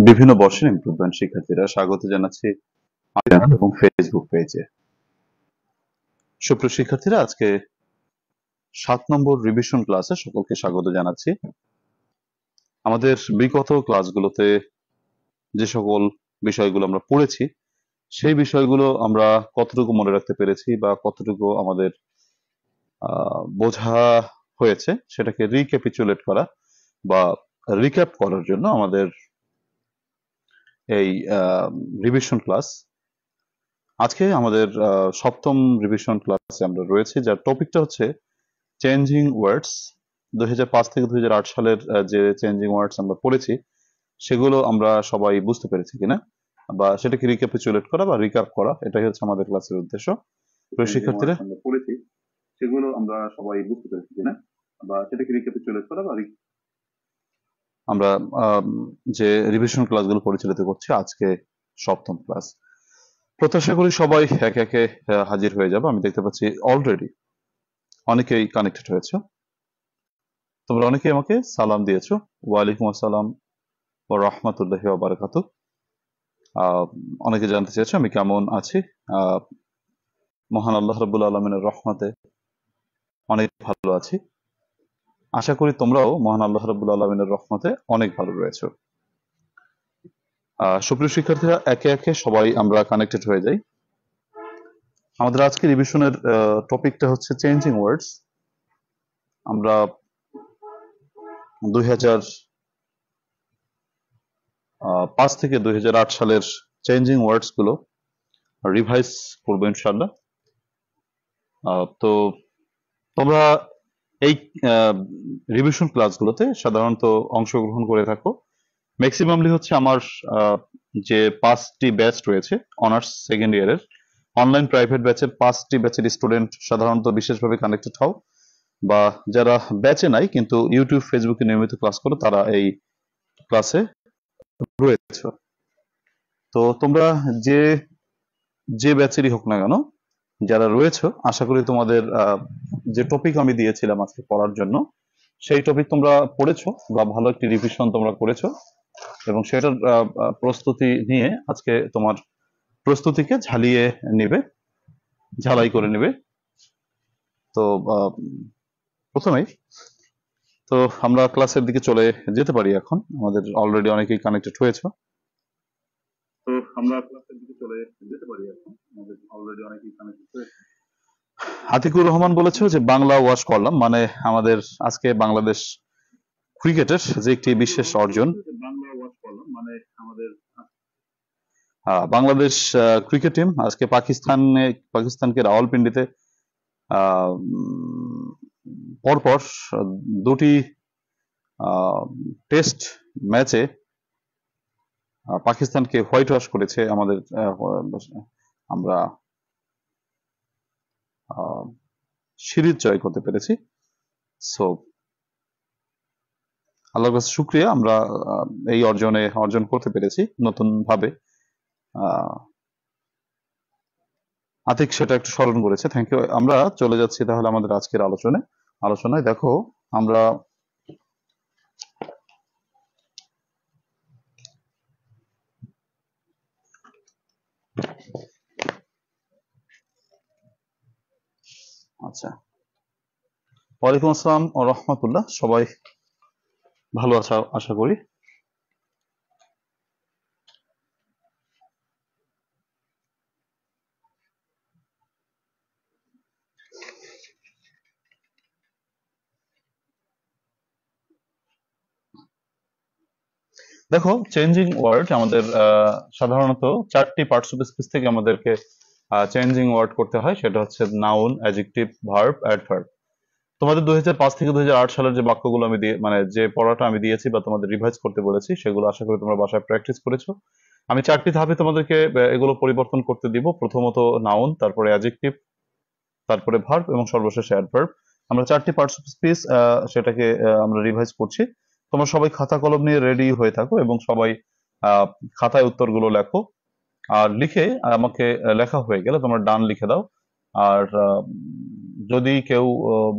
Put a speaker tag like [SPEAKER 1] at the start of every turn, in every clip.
[SPEAKER 1] বিভিন্ন বর্ষের ইমপ্রুভমেন্ট শিক্ষার্থীরা স্বাগত জানাচ্ছি আমাদের চ্যানেল এবং ফেসবুক পেজে। সুপ্রিয় শিক্ষার্থীরা, আজকে 7 নম্বর রিভিশন ক্লাসে সকলকে স্বাগত জানাচ্ছি। আমাদের বিগত ক্লাসগুলোতে যে সকল বিষয়গুলো আমরা পড়েছি সেই বিষয়গুলো আমরা কতটুকু মনে রাখতে পেরেছি বা কতটুকু আমাদের বোঝা হয়েছে সেটাকে রিক্যাপিচুলেট করা বা রিক্যাপ করার জন্য আমাদের এই রিভিশন ক্লাস। আজকে আমাদের সপ্তম রিভিশন ক্লাসে আমরা রয়েছি, যার টপিকটা হচ্ছে চেঞ্জিং ওয়ার্ডস। 2005 থেকে 2008 সালের যে চেঞ্জিং ওয়ার্ডস আমরা পড়েছি সেগুলো আমরা সবাই বুঝতে পেরেছি কিনা, বা সেটাকে রিক্যাপিচুলেট করা বা রিক্যাপ করা, এটাই হচ্ছে আমাদের ক্লাসের উদ্দেশ্য। প্রিয় শিক্ষার্থীরা, আমরা পড়েছি সেগুলো আমরা সবাই বুঝতে পেরেছি কিনা, বা সেটাকে রিক্যাপিচুলেট করা বা আমরা যে রিভিশন ক্লাসগুলো পরিচালিত করছি আজকে সপ্তম ক্লাস। প্রত্যাশা করি সবাই একে একে হাজির হয়ে যাবে। আমি দেখতে পাচ্ছি অলরেডি অনেকেই কানেক্টেড হয়েছে। তোমরা অনেকেই আমাকে সালাম দিয়েছো। ওয়ালাইকুম আসসালাম ওয়া রাহমাতুল্লাহি ওয়া বারাকাতুহু। অনেকে জানতে চেয়েছো আমি কেমন আছি। মহান আল্লাহ রাব্বুল আলামিনের রহমতে অনেক ভালো আছি। আশা করি তোমরাও মহান আল্লাহ রাব্বুল আলামিনের রহমতে অনেক ভালো রয়েছো। সুপ্রিয় শিক্ষার্থীরা, একে একে সবাই আমরা কানেক্টেড হয়ে যাই। আমাদের আজকে রিভিশনের টপিকটা হচ্ছে চেঞ্জিং ওয়ার্ডস। আমরা 2005 থেকে 2008 সালের চেঞ্জিং ওয়ার্ডস গুলো রিভাইজ করবো ইনশাআল্লাহ। তো তোমরা এই রিভিশন ক্লাসগুলোতে সাধারণত অংশগ্রহণ করে থাকো। ম্যাক্সিমামলি হচ্ছে আমার যে 5টি ব্যাচ রয়েছে অনার্স সেকেন্ড ইয়ারের অনলাইন প্রাইভেট ব্যাচের 5টি ব্যাচের স্টুডেন্ট সাধারণত বিশেষভাবে কানেক্টেড হও, বা যারা ব্যাচে নাই কিন্তু ইউটিউব ফেসবুকে নিয়মিত ক্লাস করো তারা এই ক্লাসে রয়েছে। তো তোমরা যে যে ব্যাচেরই হোক না কেন, যারা রয়েছে, আশা করি তোমাদের যে টপিক আমি দিয়েছিলাম আজকে পড়ার জন্য সেই টপিক তোমরা পড়েছো বা ভালো একটি রিভিশন তোমরা করেছো, এবং সেটার প্রস্তুতি নিয়ে আজকে তোমার প্রস্তুতিকে ঝালাই করে নেবে। তো প্রথমেই তো আমরা ক্লাসের দিকে চলে যেতে পারি। এখন আমাদের অলরেডি অনেকেই কানেক্টেড হয়েছে। তো আমরা ক্লাসের দিকে চলে যেতে পারি। এখন আমাদের অলরেডি অনেকেই কানেক্টেড হয়েছে। আতিকুর রহমান বলেছে যে বাংলা ওয়াশ করলাম, মানে আমাদের আজকে বাংলাদেশ ক্রিকেটের যে একটি বিশেষ অর্জন। বাংলা ওয়াশ করলাম মানে আমাদের বাংলাদেশ ক্রিকেট টিম আজকে পাকিস্তানকে রাওয়ালপিন্ডিতে পরপর দুটি টেস্ট ম্যাচে পাকিস্তানকে হোয়াইট ওয়াশ করেছে। আমরা সিরিজ জয় করতে পেরেছি। সো আল্লাহর কাছে শুকরিয়া, আমরা এই অর্জন করতে পেরেছি নতুন ভাবে। আতিক সেটা একটু স্মরণ করেছে, থ্যাংক ইউ। আমরা চলে যাচ্ছি তাহলে আমাদের আজকের আলোচনায়। দেখো, আমরা আচ্ছা, ওয়ালাইকুম আসসালাম ও রহমতুল্লাহ। সবাই ভালো আছো আশা করি। দেখো, চেঞ্জিং ওয়ার্ড আমাদের সাধারণত 4টি পার্টস অফ স্পিচ থেকে আমাদেরকে চেঞ্জিং ওয়ার্ড করতে হয়। সেটা হচ্ছে নাউন, অ্যাডজেক্টিভ, ভার্ব, অ্যাডভার্ব। তোমাদের 2005 থেকে 2008 সালের যে বাক্যগুলো আমি যে পড়াটা আমি দিয়েছি বা তোমাদের রিভাইজ করতে বলেছি সেগুলো আশা করি তোমরা বাসায় প্র্যাকটিস করেছো। আমি 4টি ধাপে তোমাদেরকে এগুলো পরিবর্তন করতে দিব। প্রথমত নাউন, তারপরে অ্যাডজেক্টিভ, তারপরে ভার্ব এবং সর্বশেষে অ্যাডভার্ব। আমরা 4টি পার্টস অফ স্পিচ সেটাকে আমরা রিভাইজ করছি। তোমরা সবাই খাতা কলম নিয়ে রেডি হয়ে থাকো এবং সবাই খাতায় উত্তরগুলো লেখো। আর লিখে আমাকে লেখা হয়ে গেলে তোমরা ডান লিখে দাও। আর যদি কেউ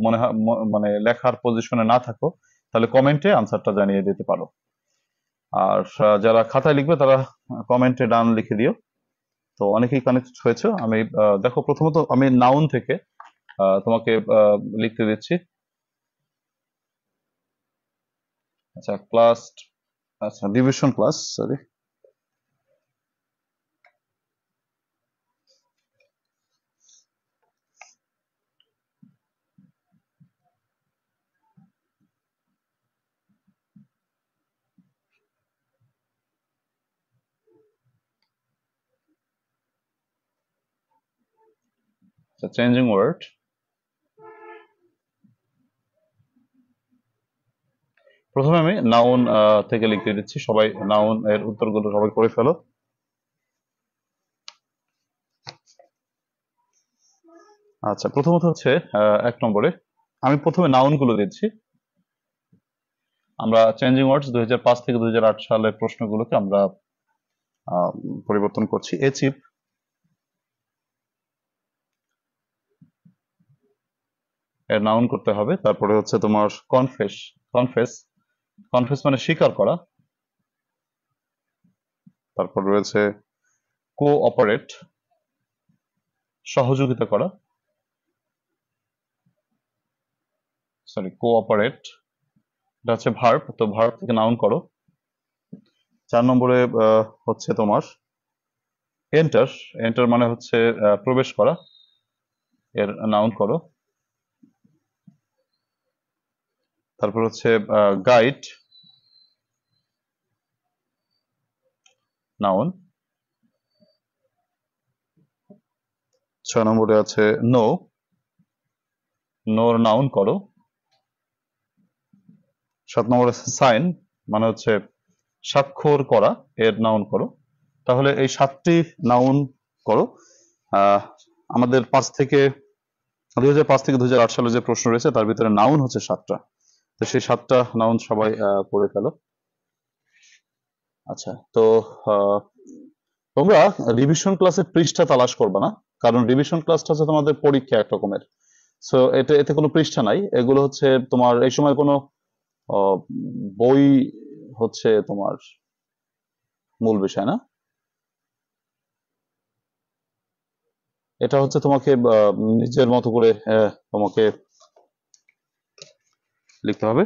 [SPEAKER 1] মনে হয় মানে লেখার পজিশনে না থাকো তাহলে কমেন্টে আনসারটা জানিয়ে দিতে পারো। আর যারা খাতায় লিখবে তারা কমেন্টে ডান লিখে দিও। তো অনেকেই কানেক্ট হয়েছে। আমি দেখো, প্রথমত আমি নাউন থেকে তোমাকে লিখতে দিচ্ছি। আচ্ছা, ক্লাস, আচ্ছা division class, sorry. Changing word. প্রথমে আমি নাউন থেকে লিখতে দিচ্ছি। সবাই নাউন এর উত্তরগুলো সবাই করে ফেলো। আচ্ছা, প্রথমত হচ্ছে 1 নম্বরে আমি প্রথমে নাউন গুলো দিচ্ছি। আমরা চেঞ্জিং ওয়ার্ডস 2005 থেকে 2008 সালের প্রশ্নগুলোকে আমরা পরিবর্তন করছি। এ চিপ, এর নাউন করতে হবে। তারপরে হচ্ছে তোমার কনফেস। কনফেস, কনফেস মানে স্বীকার করা। তারপর রয়েছে কোঅপারেট, সহযোগিতা করা। সরি, কোঅপারেট, এটা হচ্ছে ভার্ব, তো ভার্ব থেকে নাউন করো। 4 নম্বরে হচ্ছে তোমার এন্টার। এন্টার মানে হচ্ছে প্রবেশ করা, এর নাউন করো। তারপর হচ্ছে গাইড, নাউন। 6 নম্বরে আছে নো, নোর নাউন করো। 7 নম্বরে আছে সাইন, মানে হচ্ছে স্বাক্ষর করা, এর নাউন করো। তাহলে এই 7টি নাউন করো। আহ, আমাদের 2005 থেকে 2008 সালে যে প্রশ্ন রয়েছে তার ভিতরে নাউন হচ্ছে 7টা। তো সেই 7টা নাউন সবাই পড়ে ফেলো। আচ্ছা, তো আহ, তোমরা রিভিশন ক্লাসের পৃষ্ঠা তালাশ করবে না, কারণ রিভিশন ক্লাসটা হচ্ছে তোমাদের পরীক্ষা এক রকমের। সো এতে কোনো পৃষ্ঠা নাই। এগুলো হচ্ছে তোমার এই সময় কোনো আহ, বই হচ্ছে তোমার মূল বিষয় না। এটা হচ্ছে তোমাকে নিজের মতো করে তোমাকে লিখতে হবে।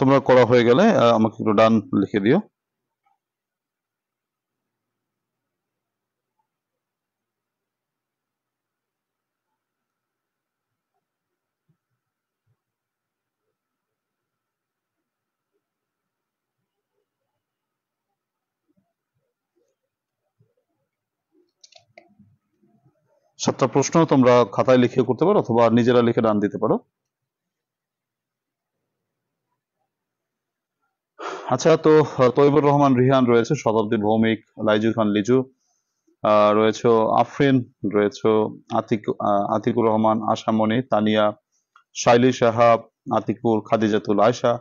[SPEAKER 1] তোমরা করা হয়ে গেলে আমাকে একটু ডান লিখে দিও। সাতটা প্রশ্ন তোমরা খাতায় লিখে করতে পারো অথবা নিজেরা লিখে ডান দিতে পারো। আচ্ছা, তো তৈবুর রহমান রিহান রয়েছে, শতাব্দী ভৌমিক, লাইজু খান লিজু রয়েছে, আফরিন রয়েছে, আতিকুর রহমান, আশামণি, তানিয়া, শাইলি সাহাব, আতিকুর, খাদিজাতুল আয়শা,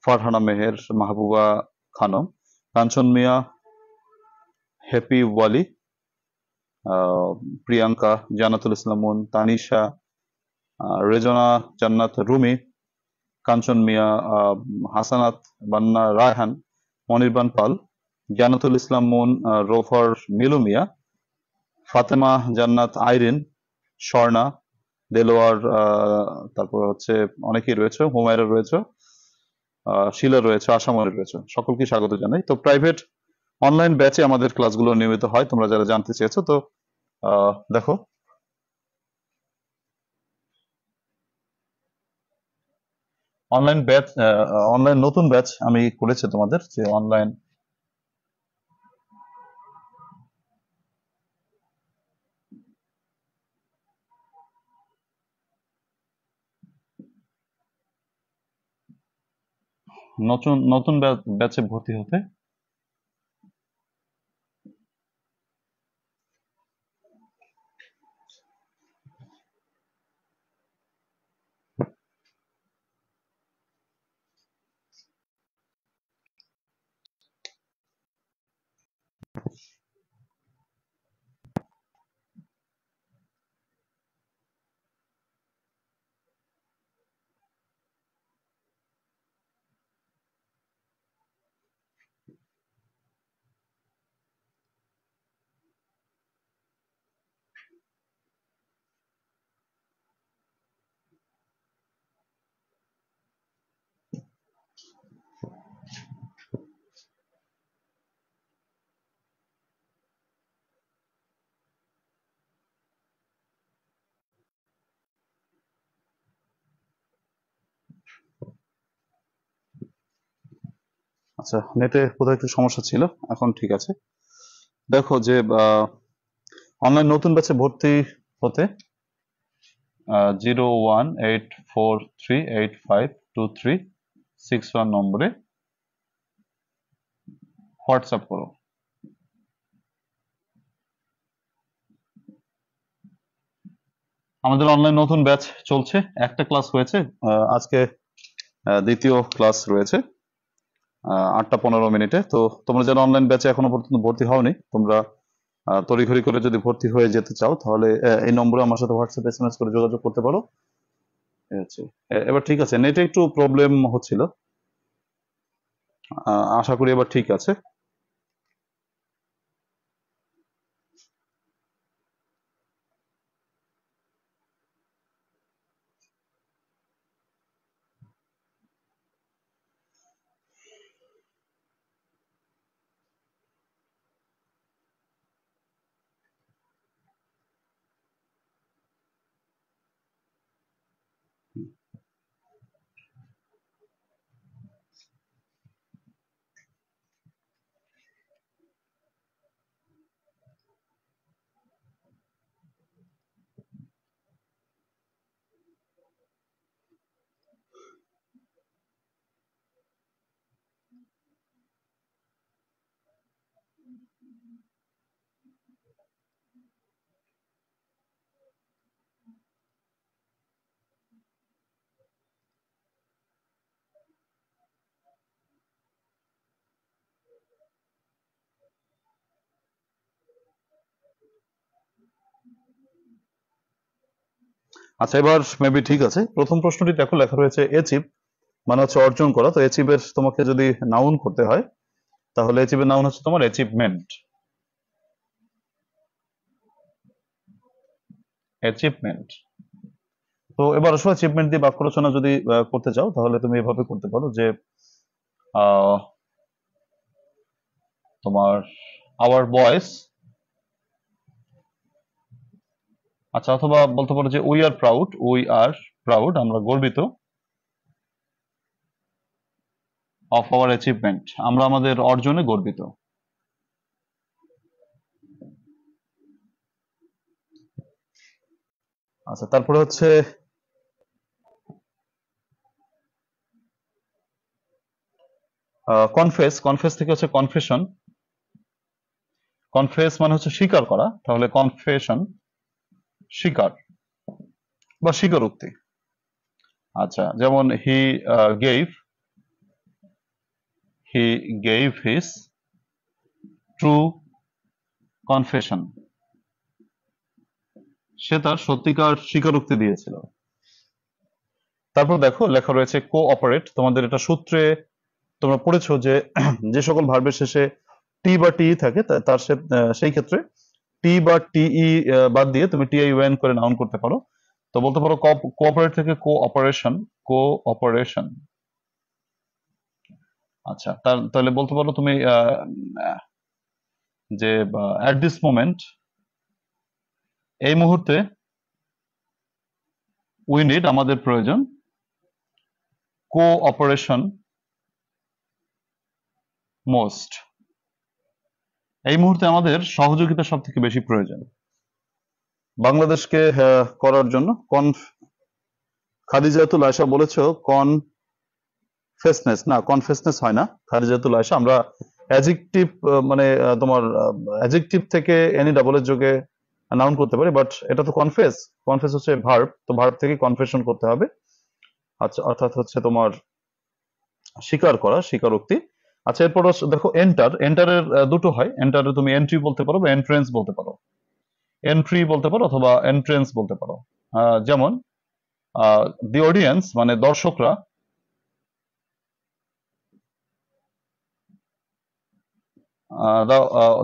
[SPEAKER 1] ফারহানা মেহের, মাহবুবা খানম, কাঞ্চন মিয়া, হ্যাপি ওয়ালি, প্রিয়াঙ্কা, জান্নাতুল ইসলাম মুন, তানিশা, রেজনা জান্নাত রুমি, কাঞ্চন মিয়া, হাসানাত বান্না রায়হান, মনিরবান পাল, জান্নাতুল ইসলাম মুন, রোফার মিলু মিয়া, ফাতেমা জান্নাত আইরিন, স্বর্ণা, দেলোয়ার, তারপর হচ্ছে অনেকেই রয়েছে, হুমায়রা রয়েছে, শিলা রয়েছে, আশামনি রয়েছে। সকলকে স্বাগত জানাই। তো প্রাইভেট অনলাইন ব্যাচে আমাদের ক্লাসগুলো নিয়মিত হয়, তোমরা যারা জানতে চেয়েছো। তো দেখো, অনলাইন ব্যাচ, অনলাইন নতুন ব্যাচ আমি করেছি তোমাদের, যে অনলাইন নতুন নতুন ব্যাচে ভর্তি হতে আচ্ছা, নেটে কোথাও একটু সমস্যা ছিল, এখন ঠিক আছে। দেখো যে অনলাইন নতুন ব্যাচে ভর্তি হতে 0184385231 নম্বরে হোয়াটসঅ্যাপ করো। আমাদের অনলাইন নতুন ব্যাচ চলছে, একটা ক্লাস হয়েছে, আজকে দ্বিতীয় ক্লাস রয়েছে 8টা 15 মিনিটে। তো তোমরা যারা অনলাইন ব্যাচে এখনো পর্যন্ত ভর্তি হওনি, তোমরা তড়িঘড়ি করে যদি ভর্তি হয়ে যেতে চাও তাহলে এই নম্বরে আমার সাথে হোয়াটসঅ্যাপ এসএমএস করে যোগাযোগ করতে পারো। এই হচ্ছে। এবার ঠিক আছে, নেটে একটু প্রবলেম হচ্ছিল, আশা করি এবার ঠিক আছে। আচ্ছা, এবার মেবি ঠিক আছে। প্রথম প্রশ্নটি দেখো, লেখা রয়েছে অ্যাচিভ মানে হচ্ছে অর্জন করা। তো অ্যাচিভের তোমাকে যদি নাউন করতে হয় তাহলে অ্যাচিভের নাউন হচ্ছে তোমার অ্যাচিভমেন্ট। অ্যাচিভমেন্ট। তো এবার আসলে অ্যাচিভমেন্ট দিয়ে বাক্য রচনা যদি করতে চাও তাহলে তুমি এভাবে করতে পারো যে তোমার আওয়ার বয়েস, আচ্ছা, অথবা বলতে পারো যে উই আর প্রাউড, আমরা গর্বিত, অফ আওয়ার অ্যাচিভমেন্ট, আমরা আমাদের অর্জনে গর্বিত। আচ্ছা, তারপরে হচ্ছে কনফেস থেকে হচ্ছে কনফেশন। কনফেস মানে হচ্ছে স্বীকার করা, তাহলে কনফেশন স্বীকার বা স্বীকারোক্তি। আচ্ছা, যেমন he gave his true confession, সে তার সত্যিকার স্বীকারোক্তি দিয়েছিল। তারপর দেখো লেখা রয়েছে কোঅপারেট। তোমাদের এটা সূত্রে তোমরা পড়েছো যে যে সকল ভার্বের শেষে টি বা টি থাকে তার সেই ক্ষেত্রে টি বা টিই বাদ দিয়ে তুমি টিআইওএন করে নাউন করতে পারো। তো বলতে পারো কোঅপারেট থেকে কোঅপারেশন। আচ্ছা, তাহলে বলতে পারো তুমি যে অ্যাট দিস মোমেন্ট, এই মুহূর্তে, উই নিড আমাদের প্রয়োজন, কোঅপারেশন মোস্ট, এই মুহূর্তে আমাদের সহযোগিতা সব থেকে বেশি প্রয়োজন। বাংলাদেশকে করার জন্য খাদিজাতুল আয়েশা বলেছ কনফেসনেস হয় না খাদিজাতুল আয়েশা। আমরা অ্যাডজেক্টিভ মানে তোমার অ্যাডজেক্টিভ থেকে এনি ডাবল এর যোগে নাউন করতে পারি, বাট এটা তো কনফেস হচ্ছে ভার্ব, তো ভার্ব থেকে কনফেশন করতে হবে। আচ্ছা, অর্থাৎ হচ্ছে তোমার স্বীকার করা, স্বীকারোক্তি। আচ্ছা, এরপর দেখো এন্টারের দুটো হয়, এন্টারে তুমি এন্ট্রি বলতে পারো বা এন্ট্রেন্স বলতে পারো। এন্ট্রি বলতে পারো অথবা এন্ট্রেন্স বলতে পারো। যেমন দি অডিয়েন্স মানে দর্শকরা,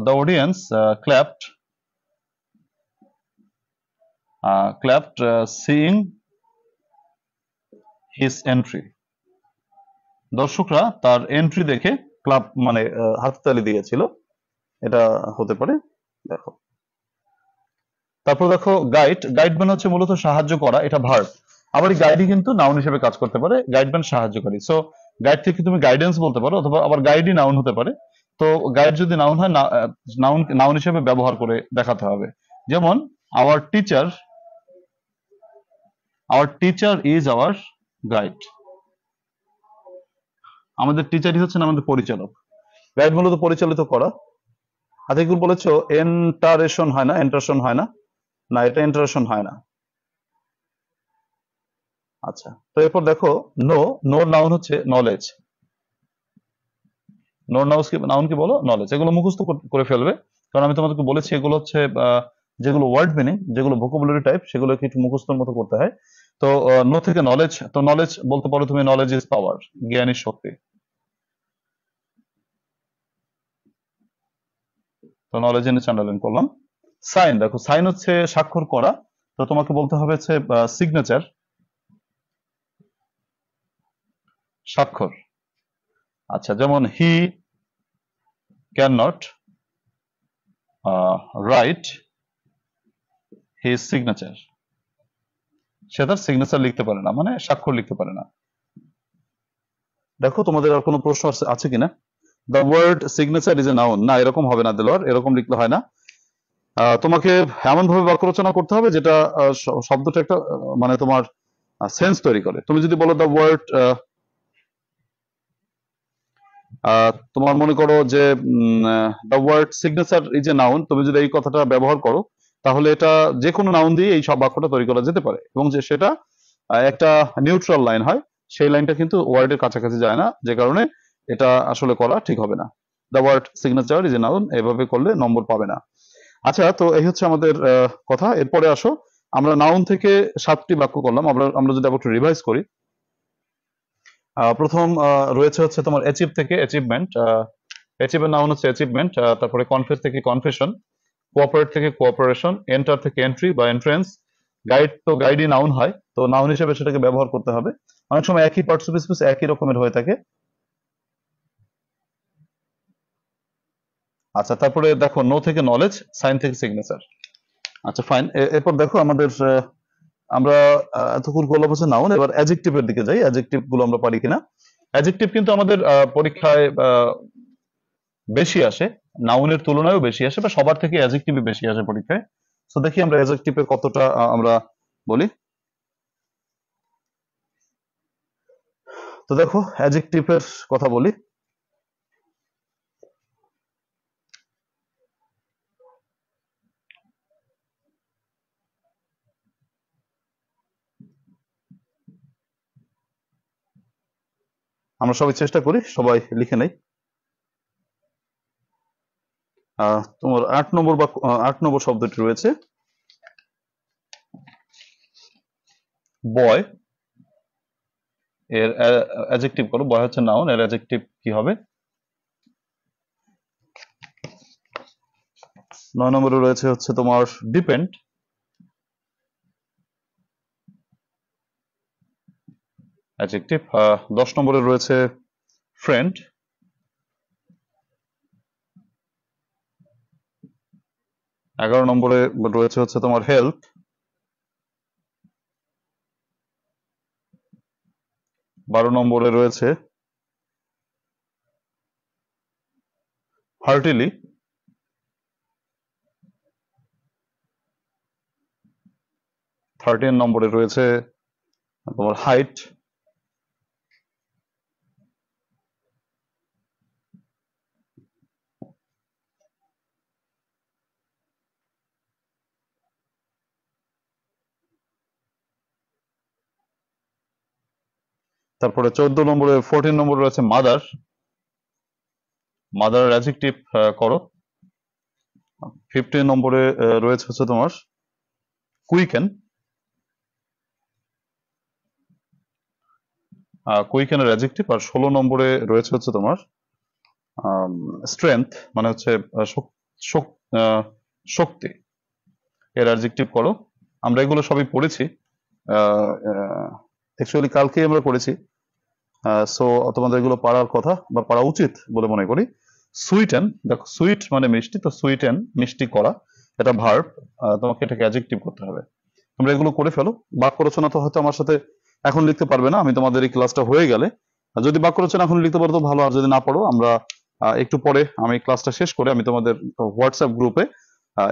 [SPEAKER 1] the audience clapped seeing his entry. দর্শকরা তার এন্ট্রি দেখে ক্লাব মানে হাততালি দিয়েছিল, এটা হতে পারে। দেখো, তারপর দেখো গাইড মানে হচ্ছে মূলত সাহায্য করা, এটা ভার্ব। আবার গাইডই কিন্তু নাউন হিসেবে কাজ করতে পারে, গাইডম্যান সাহায্যকারী। সো গাইড থেকে তুমি গাইডেন্স বলতে পারো, অথবা আবার গাইডই নাউন হতে পারে। তো গাইড যদি নাউন হয়, নাউন নাউন হিসেবে ব্যবহার করে দেখাতে হবে। যেমন our teacher is our guide. আমাদের টিচারই হচ্ছেন আমাদের পরিচালক। গাইড মূলত পরিচালিত করা। আতিকুল বলেছো এন্টারেশন হয় না, এন্টারেশন হয় না, না এটা এন্টারেশন হয় না। আচ্ছা, তো এরপর দেখো নোর নাউন হচ্ছে নলেজ। নোর নাউন কি বলো? নলেজ। এগুলো মুখস্থ করে ফেলবে, কারণ আমি তোমাদেরকে বলেছি এগুলো হচ্ছে যেগুলো ওয়ার্ড মিনিং, যেগুলো ভোকাবুলারি টাইপ, সেগুলো একটু মুখস্থর মতো করতে হয়। তো নো থেকে নলেজ, তো নলেজ বলতে পারো তুমি নলেজ ইজ পাওয়ার, জ্ঞানী শক্তি। তো নলেজ এর নিচে আন্ডারলাইন করলাম। সাইন, দেখো সাইন হচ্ছে স্বাক্ষর করা, তো তোমাকে বলতে হবে হচ্ছে সিগনেচার, স্বাক্ষর। আচ্ছা, যেমন he can not write his signature, সে তার সিগনেচার লিখতে পারে না, মানে স্বাক্ষর লিখতে পারে না। দেখো তোমাদের আর কোনো প্রশ্ন আছে কিনা? The word signature is a noun, না এরকম হবে না দেলোয়ার, এরকম লিখলে হয় না। তোমাকে এমন ভাবে বাক্য রচনা করতে হবে যেটা শব্দটা একটা মানে তোমার সেন্স তৈরি করে। তুমি যদি বলো দ্য ওয়ার্ড, তোমার মনে করো যে the word signature is a noun, তুমি যদি এই কথাটা ব্যবহার করো, তাহলে এটা যে কোনো নাউন দিয়ে এই সব বাক্যটা তৈরি করা যেতে পারে, এবং যে সেটা একটা নিউট্রাল লাইন হয়, সেই লাইনটা কিন্তু ওয়ার্ডের কাছাকাছি যায় না, যে কারণে এটা আসলে করা ঠিক হবে না। The word signature is a noun, এভাবে করলে নম্বর পাবে না। আচ্ছা, তো এই হচ্ছে আমাদের কথা। এরপরে আসো, আমরা নাউন থেকে 7টি বাক্য করলাম, আমরা যদি একটু রিভাইজ করি। প্রথম রয়েছে হচ্ছে তোমার অ্যাচিভ থেকে অ্যাচিভমেন্ট। অ্যাচিভের নাউন হচ্ছে অ্যাচিভমেন্ট। তারপরে কনফেস থেকে কনফেশন, কোঅপারেট থেকে কোঅপারেশন, এন্টার থেকে এন্ট্রি বা এন্ট্রেন্স। গাইড তো গাইডই নাউন হয়, তো নাউন হিসেবে সেটাকে ব্যবহার করতে হবে। অনেক সময় একই পার্টিসিপেন্ট একই রকমের হয়ে থাকে। আচ্ছা, তারপরে দেখো নো থেকে নলেজ, সাইন থেকে সিগনেচার। আচ্ছা ফাইন। এরপর দেখো আমাদের আমরা এতক্ষণ করলাম হচ্ছে নাউন, এবার অ্যাডজেক্টিভের দিকে যাই। অ্যাডজেক্টিভ গুলো আমরা পারি কিনা। অ্যাডজেক্টিভ কিন্তু আমাদের পরীক্ষায় বেশি আসে, নাউনের তুলনায়ও বেশি আসে, বা সবার থেকে অ্যাডজেক্টিভই বেশি আসে পরীক্ষায়। তো দেখি আমরা অ্যাডজেক্টিভের কতটা আমরা বলি। তো দেখো অ্যাডজেক্টিভের কথা বলি। আমরা সবাই চেষ্টা করি, সবাই লিখে নেই। তোমার 8 নম্বর শব্দটি রয়েছে বয়। এর অ্যাডজেক্টিভ করো। বয় হচ্ছে নাউন, এর অ্যাডজেক্টিভ কি হবে? 9 নম্বরে রয়েছে হচ্ছে তোমার ডিপেন্ড। অ্যাডজেক্টিভ। 10 নম্বরে রয়েছে ফ্রেন্ড। 11 নম্বরে রয়েছে হচ্ছে তোমার হেল্প। 12 নম্বরে রয়েছে হার্টিলি। 13 নম্বরে রয়েছে তোমার হাইট। তারপরে 14 নম্বরে রয়েছে মাদার। মাদার অ্যাডজেক্টিভ করো। 15 নম্বরে রয়েছে হচ্ছে তোমার কুইকেন। কুইকেনের অ্যাডজেক্টিভ। আর 16 নম্বরে রয়েছে হচ্ছে তোমার স্ট্রেংথ, মানে হচ্ছে শক্তি। এর অ্যাডজেক্টিভ করো। আমরা এগুলো সবই পড়েছি, অ্যাকচুয়ালি কালকেই আমরা পড়েছি। সো তোমাদের এগুলো পড়ার কথা বা পড়া উচিত বলে মনে করি। সুইটেন, দেখো সুইট মানে মিষ্টি, তো সুইটেন মিষ্টি করা, এটা ভার্ব। তোমাকে এটাকে অ্যাডজেক্টিভ করতে হবে। তোমরা এগুলো করে ফেলো। বাক্য রচনা তো হয়তো আমার সাথে এখন লিখতে পারবে না, আমি তোমাদের এই ক্লাসটা হয়ে গেলে আর যদি বাক্য রচনা এখন লিখতে পারো তো ভালো, আর যদি না পারো আমরা একটু পরে আমি ক্লাসটা শেষ করে আমি তোমাদের হোয়াটসঅ্যাপ গ্রুপে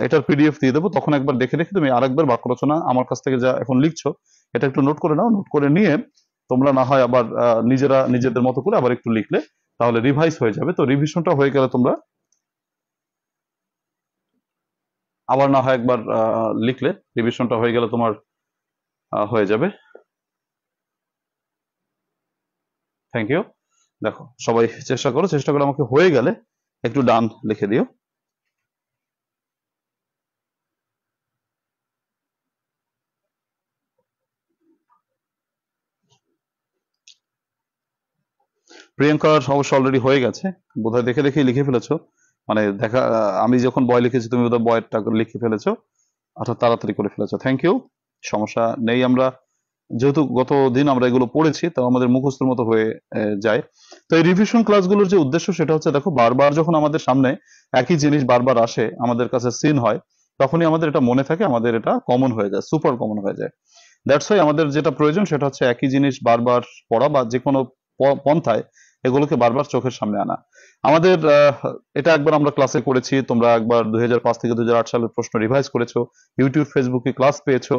[SPEAKER 1] এটার পিডিএফ দিয়ে দেবো, তখন একবার দেখে দেখে তুমি আরেকবার বাক্য রচনা আমার কাছ থেকে যা এখন লিখছো এটা একটু নোট করে নাও। নোট করে নিয়ে তোমরা না হয় আবার নিজেরা নিজেদের মতো করে আবার একটু লিখলে তাহলে রিভাইজ হয়ে যাবে। তো রিভিশনটা হয়ে গেলে তোমরা আবার না হয় একবার লিখলে রিভিশনটা হয়ে গেলে তোমার হয়ে যাবে। Thank you. দেখো সবাই চেষ্টা করো, চেষ্টা করে আমাকে হয়ে গেলে একটু ডান লিখে দিও। প্রিয়াঙ্কার অবশ্য অলরেডি হয়ে গেছে, বোধহয় দেখে দেখেই লিখে ফেলেছো। মানে দেখা আমি যখন বয় লিখেছি তুমি বোধহয় বয়টা লিখে ফেলেছো, অর্থাৎ তাড়াতাড়ি করে ফেলেছো। থ্যাংক ইউ, সমস্যা নেই। আমরা যেহেতু গত দিন আমরা এগুলো পড়েছি তো আমাদের মুখস্থের মতো হয়ে যায়। তো এই রিভিশন ক্লাসগুলোর যে উদ্দেশ্য সেটা হচ্ছে, দেখো বারবার যখন আমাদের সামনে একই জিনিস বারবার আসে, আমাদের কাছে সিন হয়, তখনই আমাদের এটা মনে থাকে, আমাদের এটা কমন হয়ে যায়, সুপার কমন হয়ে যায়। দ্যাটস ওয়াই আমাদের যেটা প্রয়োজন সেটা হচ্ছে একই জিনিস বারবার পড়া বা যে কোনো পন্থায় এগুলোকে বারবার চোখের সামনে আনা। আমাদের এটা একবার আমরা ক্লাসে করেছি, তোমরা একবার 2005 থেকে 2008 সালের প্রশ্ন রিভাইজ করেছো, ইউটিউব ফেসবুকে ক্লাস পেয়েছো।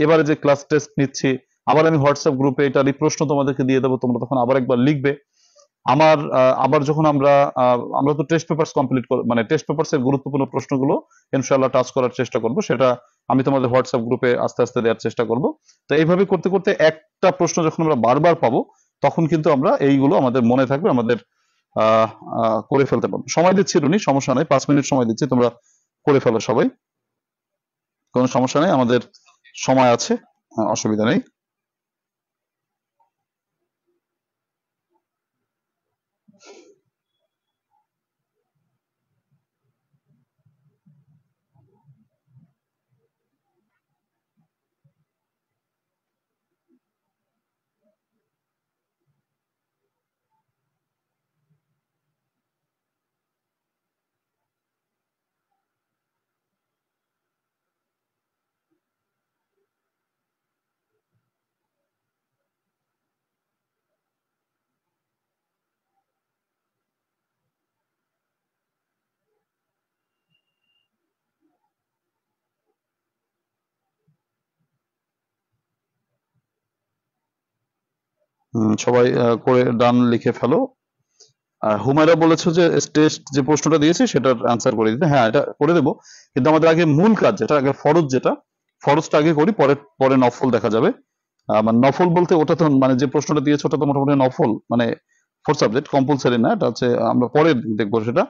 [SPEAKER 1] এবারে যে ক্লাস টেস্ট নিচ্ছি, আবার আমি হোয়াটসঅ্যাপ গ্রুপে এটারই প্রশ্ন তোমাদেরকে দিয়ে দেবো, তোমরা তখন আবার একবার লিখবে। আমার আবার যখন আমরা তো টেস্ট পেপারস কমপ্লিট মানে টেস্ট পেপারস এর গুরুত্বপূর্ণ প্রশ্নগুলো ইনশাআল্লাহ টাচ করার চেষ্টা করব, সেটা আমি তোমাদের হোয়াটসঅ্যাপ গ্রুপে আস্তে আস্তে দেওয়ার চেষ্টা করব। তো এইভাবে করতে করতে একটা প্রশ্ন যখন আমরা বারবার পাবো তখন কিন্তু আমরা এইগুলো আমাদের মনে থাকবে, আমাদের করে ফেলতে পারবো। সময় দিচ্ছি রুনি, সমস্যা নাই, 5 মিনিট সময় দিচ্ছি, তোমরা করে ফেলো সবাই, কোনো সমস্যা নেই, আমাদের সময় আছে, অসুবিধা নেই। সবাই করে ডান লিখে ফেলো। আর হুমায়রা বলেছো যে টেস্ট যে প্রশ্নটা দিয়েছে সেটার আনসার করে দিতে। হ্যাঁ, এটা করে দেবো, কিন্তু আমাদের আগে মূল কাজ যেটা, আগে ফরজ, যেটা ফরজটা আগে করি, পরে পরে নফল দেখা যাবে। মানে নফল বলতে ওটা তো মানে যে প্রশ্নটা দিয়েছে ওটা তো মোটামুটি নফল, মানে ফোর সাবজেক্ট, কম্পালসারি না, এটা হচ্ছে আমরা পরে দেখবো সেটা।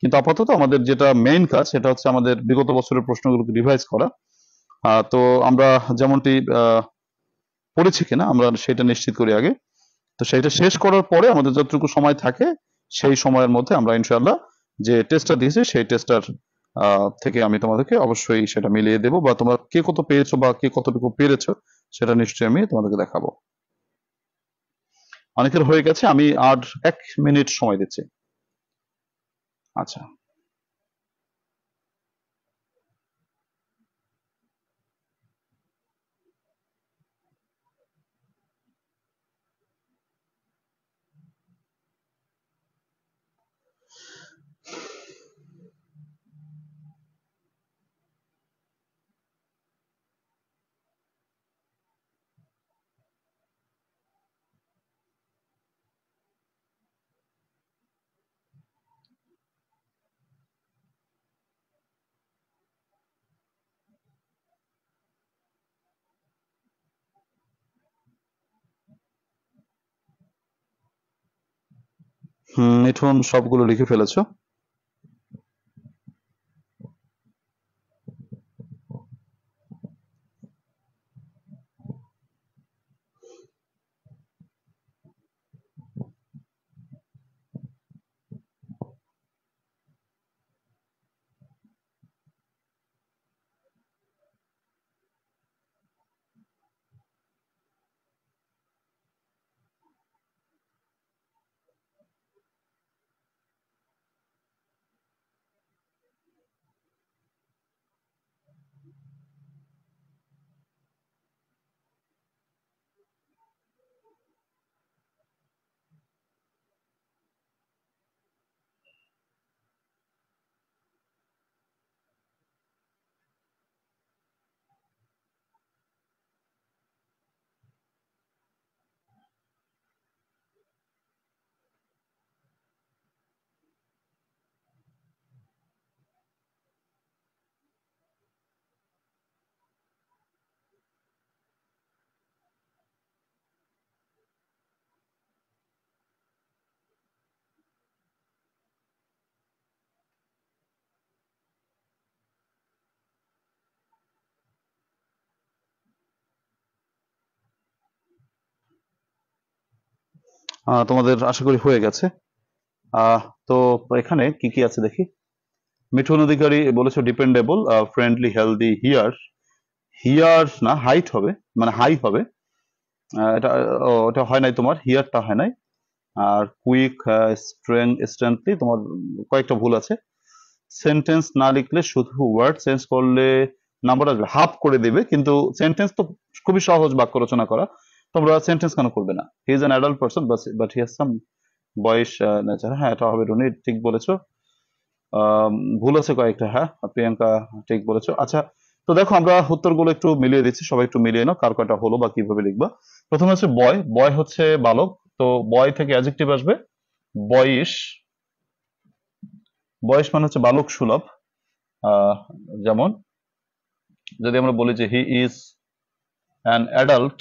[SPEAKER 1] কিন্তু আপাতত আমাদের যেটা মেইন কাজ সেটা হচ্ছে আমাদের বিগত বছরের প্রশ্নগুলোকে রিভাইজ করা। তো আমরা যেমনটি পড়েছি কিনা আমরা সেটা নিশ্চিত করি আগে। তো সেইটা শেষ করার পরে আমাদের যতটুকু সময় থাকে সেই সময়ের মধ্যে আমরা ইনশাআল্লাহ যে টেস্টটা দিয়েছি সেই টেস্টটার থেকে আমি তোমাদেরকে অবশ্যই সেটা মিলিয়ে দেবো, বা তোমরা কে কত পেয়েছো বা কে কতটুকু পেরেছো সেটা নিশ্চয়ই আমি তোমাদেরকে দেখাবো। অনেকের হয়ে গেছে, আমি আর 1 মিনিট সময় দিচ্ছি। আচ্ছা, মিঠুন সবগুলো লিখে ফেলেছো। তোমাদের আশা করি হয়ে গেছে। তো এখানে কি কি আছে দেখি। মিঠুন অধিকারী বলেছো dependable, friendly, healthy. Here, here না, হাইট হবে, মানে হাই হবে। এটা ওটা হয় নাই, তোমার হিয়ারটা হয় নাই। আর কুইক, স্ট্রেংথলি, তোমার কয়েকটা ভুল আছে। সেন্টেন্স না লিখলে শুধু ওয়ার্ড চেঞ্জ করলে নাম্বার আসবে, হাফ করে দিবে, কিন্তু সেন্টেন্স তো খুবই সহজ বাক্য রচনা করা, তোমরা সেন্টেন্স কেন করবে না? He is an adult person but he has some বয়েস নেচার। হ্যাঁ, এটা হবে, রুনি ঠিক বলেছো। ভুল আছে কয়েকটা, হ্যাঁ প্রিয়াঙ্কা ঠিক বলেছো। আচ্ছা, তো দেখো আমরা উত্তরগুলো একটু মিলিয়ে দিচ্ছি, সবাই একটু মিলিয়ে নাও কার কয়টা হলো বা কিভাবে লিখবা। প্রথমে হচ্ছে বয়, বয় হচ্ছে বালক, তো বয় থেকে অ্যাডজেক্টিভ আসবে বয়িশ। বয়স মানে হচ্ছে বালক সুলভ। যেমন যদি আমরা বলি যে he is an adult,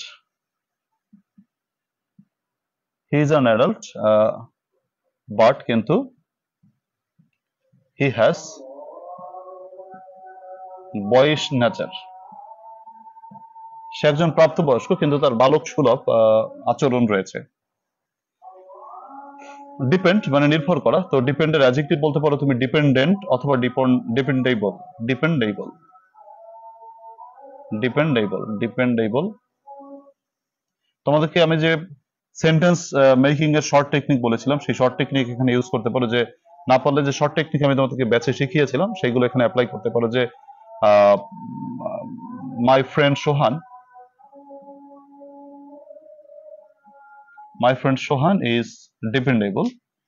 [SPEAKER 1] he is an adult, but কিন্তু হি হ্যাজ বয়িশ নেচার। সে একজন প্রাপ্তবয়স্ক কিন্তু তার বালক সুলভ আচরণ রয়েছে। ডিপেন্ড মানে নির্ভর করা, তো ডিপেন্ডের অ্যাডজেক্টিভ বলতে পারো তুমি ডিপেন্ডেন্ট অথবা ডিপেন্ডেবল। Dependable, dependable, dependable. তোমাদেরকে আমি যে সেন্টেন্স মেকিং এর শর্ট টেকনিক বলেছিলাম, সেই শর্ট টেকনিক এখানে ইউজ করতে পারো। যে না পারলে যে শর্ট টেকনিক আমি তোমাদেরকে ব্যাচে শিখিয়েছিলাম সেগুলো এখানে অ্যাপ্লাই করতে পারো। যে my friend Sohan, my friend Sohan is dependable.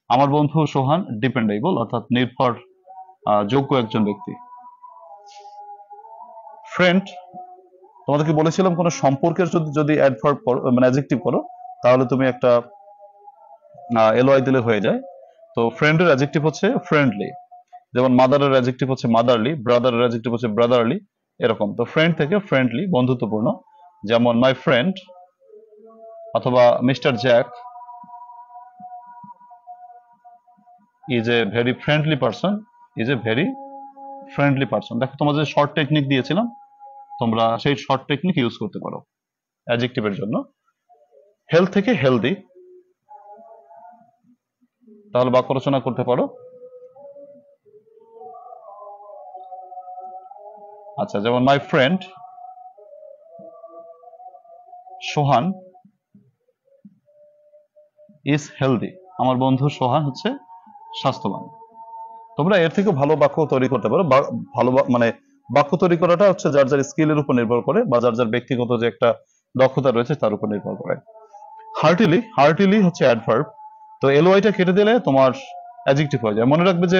[SPEAKER 1] আমার বন্ধু সোহান ডিপেন্ডেবল, অর্থাৎ নির্ভর যোগ্য একজন ব্যক্তি। ফ্রেন্ড, তোমাদেরকে বলেছিলাম কোন সম্পর্কের যদি অ্যাডভার্ব করো, মানে অ্যাডজেক্টিভ করো, তাহলে তুমি একটা এলওয়াই দিলে হয়ে যায়। তো ফ্রেন্ডের অ্যাডজেক্টিভ হচ্ছে ফ্রেন্ডলি, যেমন মাদারের অ্যাডজেক্টিভ হচ্ছে মাদারলি, ব্রাদারের অ্যাডজেক্টিভ হচ্ছে ব্রাদারলি, এরকম। তো ফ্রেন্ড থেকে ফ্রেন্ডলি, বন্ধুত্বপূর্ণ। যেমন মাই ফ্রেন্ড অথবা mister Jack is a very friendly person, is a very friendly person. দেখো তোমাদের শর্ট টেকনিক দিয়েছিলাম, তোমরা সেই শর্ট টেকনিক ইউজ করতে পারো অ্যাডজেক্টিভের জন্য। হেলথ থেকে হেলদি, তাহলে বাক্য রচনা করতে পারো। আচ্ছা, যেমন my friend Sohan is healthy, আমার বন্ধু সোহান হচ্ছে স্বাস্থ্যবান। তোমরা এর থেকে ভালো বাক্য তৈরি করতে পারো। ভালো মানে বাক্য তৈরি করাটা হচ্ছে যার যার স্কিলের উপর নির্ভর করে, বা যার যার ব্যক্তিগত যে একটা দক্ষতা রয়েছে তার উপর নির্ভর করে। হার্টিলি, হার্টিলি হচ্ছে অ্যাডভার্ব, তো এলওয়াইটা কেটে দিলে তোমার অ্যাডজেক্টিভ হয়ে যায়। মনে রাখবে যে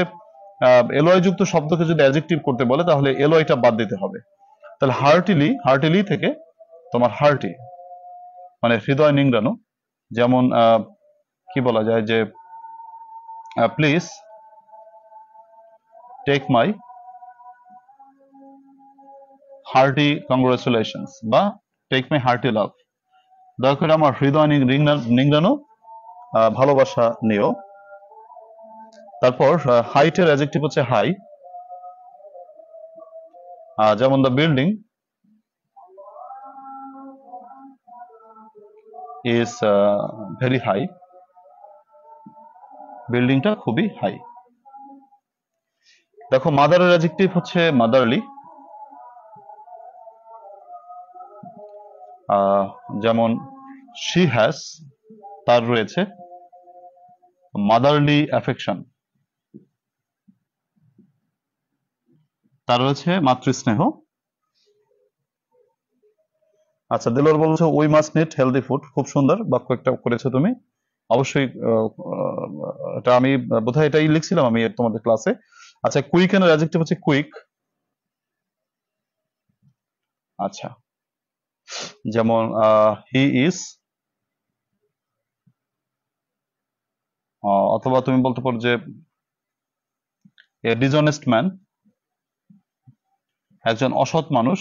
[SPEAKER 1] এলওয়াই যুক্ত শব্দকে যদি অ্যাডজেক্টিভ করতে বলে তাহলে এলওয়াইটা বাদ দিতে হবে। তাহলে হার্টিলি, হার্টিলি থেকে তোমার হার্টি মানে হৃদয় নিংড়ানো। যেমন কি বলা যায় যে please take my hearty congratulations, বা টেক মাই হার্টি লাভ, দয়া করে আমার হৃদয় নিংড়ানো ভালোবাসা নিও। তারপর হাইটের অ্যাডজেক্টিভ হচ্ছে হাই, যেমন the building is very high, বিল্ডিংটা খুবই হাই। দেখো মাদারের অ্যাডজেক্টিভ হচ্ছে মাদারলি, যেমন শি হ্যাজ, তার রয়েছে মাদারলি অ্যাফেকশন, তার রয়েছে মাতৃস্নেহ। আচ্ছা, দিলর বলছো we must need healthy food, খুব সুন্দর বাক্য একটা করেছো তুমি, অবশ্যই। এটা আমি বোধহয় এটাই লিখছিলাম আমি তোমাদের ক্লাসে। আচ্ছা, কুইক এর অ্যাডজেক্টিভ হচ্ছে কুইক। আচ্ছা, যেমন হি ইজ, অথবা তুমি বলতে পারো যে এ ডিসঅনেস্ট ম্যান, একজন অসৎ মানুষ।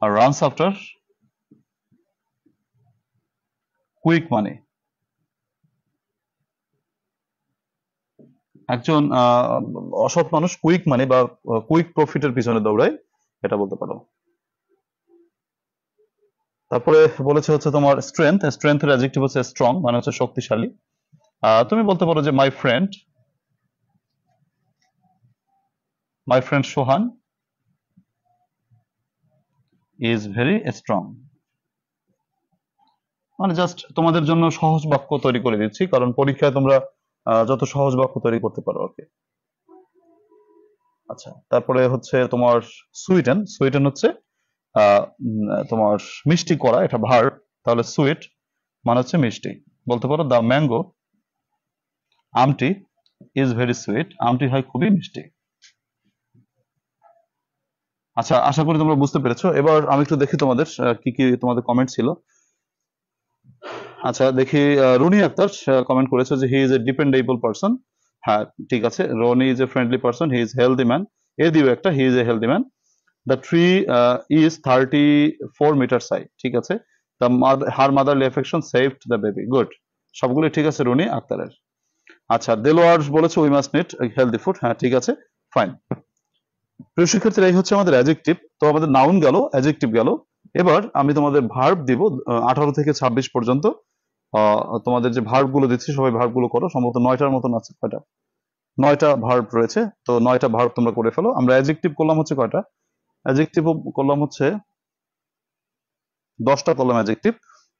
[SPEAKER 1] আর রানস আফটার কুইক মানে একজন অসৎ মানুষ কুইক মানে বা কুইক প্রফিটের পিছনে দৌড়ায়, এটা বলতে পারো। তারপরে বলেছে হচ্ছে তোমার স্ট্রেংথ, স্ট্রেংথের অ্যাডজেক্টিভ হচ্ছে স্ট্রং, মানে হচ্ছে শক্তিশালী। তুমি বলতে পারো যে my friend Sohan is very strong. মানে জাস্ট তোমাদের জন্য সহজ বাক্য তৈরি করে দিচ্ছি, কারণ পরীক্ষায় তোমরা যত সহজ বাক্য তৈরি করতে পারো আর কি। আচ্ছা, তারপরে হচ্ছে তোমার সুইটেন, সুইটেন হচ্ছে তোমার মিষ্টি করা, এটা ভার্ব। তাহলে সুইট মানে হচ্ছে মিষ্টি। বলতে পারো দ্য ম্যাঙ্গো আমটি ইজ ভেরি সুইট, আমটি হয় খুবই মিষ্টি। আচ্ছা, আশা করি তোমরা বুঝতে পেরেছো। এবার আমি একটু দেখি তোমাদের কি কি তোমাদের কমেন্ট ছিল। আচ্ছা দেখি, রুনি আক্তার কমেন্ট করেছে যে he is a dependable person. হ্যাঁ ঠিক আছে, Roni is a friendly person, he is healthy man. এ দিও একটা, he is a healthy man. The tree is 34 meters high, ঠিক আছে। The her motherly affection saved the baby, good. সবগুলো ঠিক আছে রুনি আক্তারের। আচ্ছা, দেলোয়ার বলেছে we must need healthy food, হ্যাঁ ঠিক আছে, ফাইন। প্রিয় শিক্ষার্থীরা, এই হচ্ছে আমাদের অ্যাডজেক্টিভ। তো আমাদের নাউন গেল, অ্যাডজেক্টিভ গেল। এবার আমি তোমাদের ভার্ব দিব 18 থেকে 26 পর্যন্ত। তোমাদের যে ভার্ব গুলো দিচ্ছি সবাই ভার্ব গুলো করো, সম্ভবত 9টার মতন আছে। কয়টা? 9টা ভার্ব রয়েছে, তো 9টা ভার্ব তোমরা করে ফেলো। আমরা অ্যাডজেক্টিভ করলাম হচ্ছে কয়টা? অ্যাডজেক্টিভ করলাম হচ্ছে 10টা করলাম অ্যাডজেক্টিভ।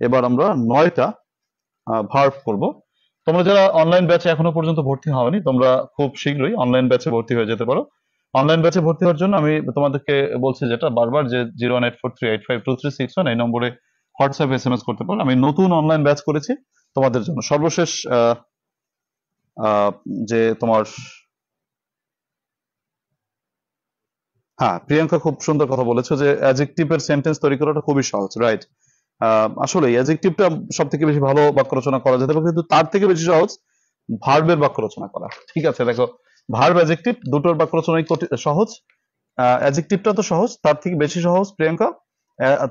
[SPEAKER 1] এবার আমরা 9টা ভার্ব করব। তোমরা যারা অনলাইন ব্যাচে এখনো পর্যন্ত ভর্তি হওনি, তোমরা খুব শীঘ্রই অনলাইন ব্যাচে ভর্তি হয়ে যেতে পারো। অনলাইন ব্যাচে ভর্তি হওয়ার জন্য আমি তোমাদেরকে বলছি যেটা বারবার, যে 01843852361 এই নম্বরে হোয়াটসঅ্যাপ এসএমএস করতে পারো। আমি নতুন অনলাইন ব্যাচ করেছি তোমাদের জন্য। সর্বশেষ যে তোমার, হ্যাঁ প্রিয়াঙ্কা খুব সুন্দর কথা বলেছো যে অ্যাডজেক্টিভের সেন্টেন্স তৈরি করাটা খুবই সহজ, রাইট। আসলে অ্যাডজেক্টিভটা সব থেকে বেশি ভালো বাক্য রচনা করা যেতে পারে, কিন্তু তার থেকে বেশি সহজ ভার্বের বাক্য রচনা করা। ঠিক আছে, দেখো ভার্ব অ্যাডজেক্টিভ দুটোর বাক্য রচনাই সহজ। অ্যাডজেক্টিভটা তো সহজ, তার থেকে বেশি সহজ প্রিয়াঙ্কা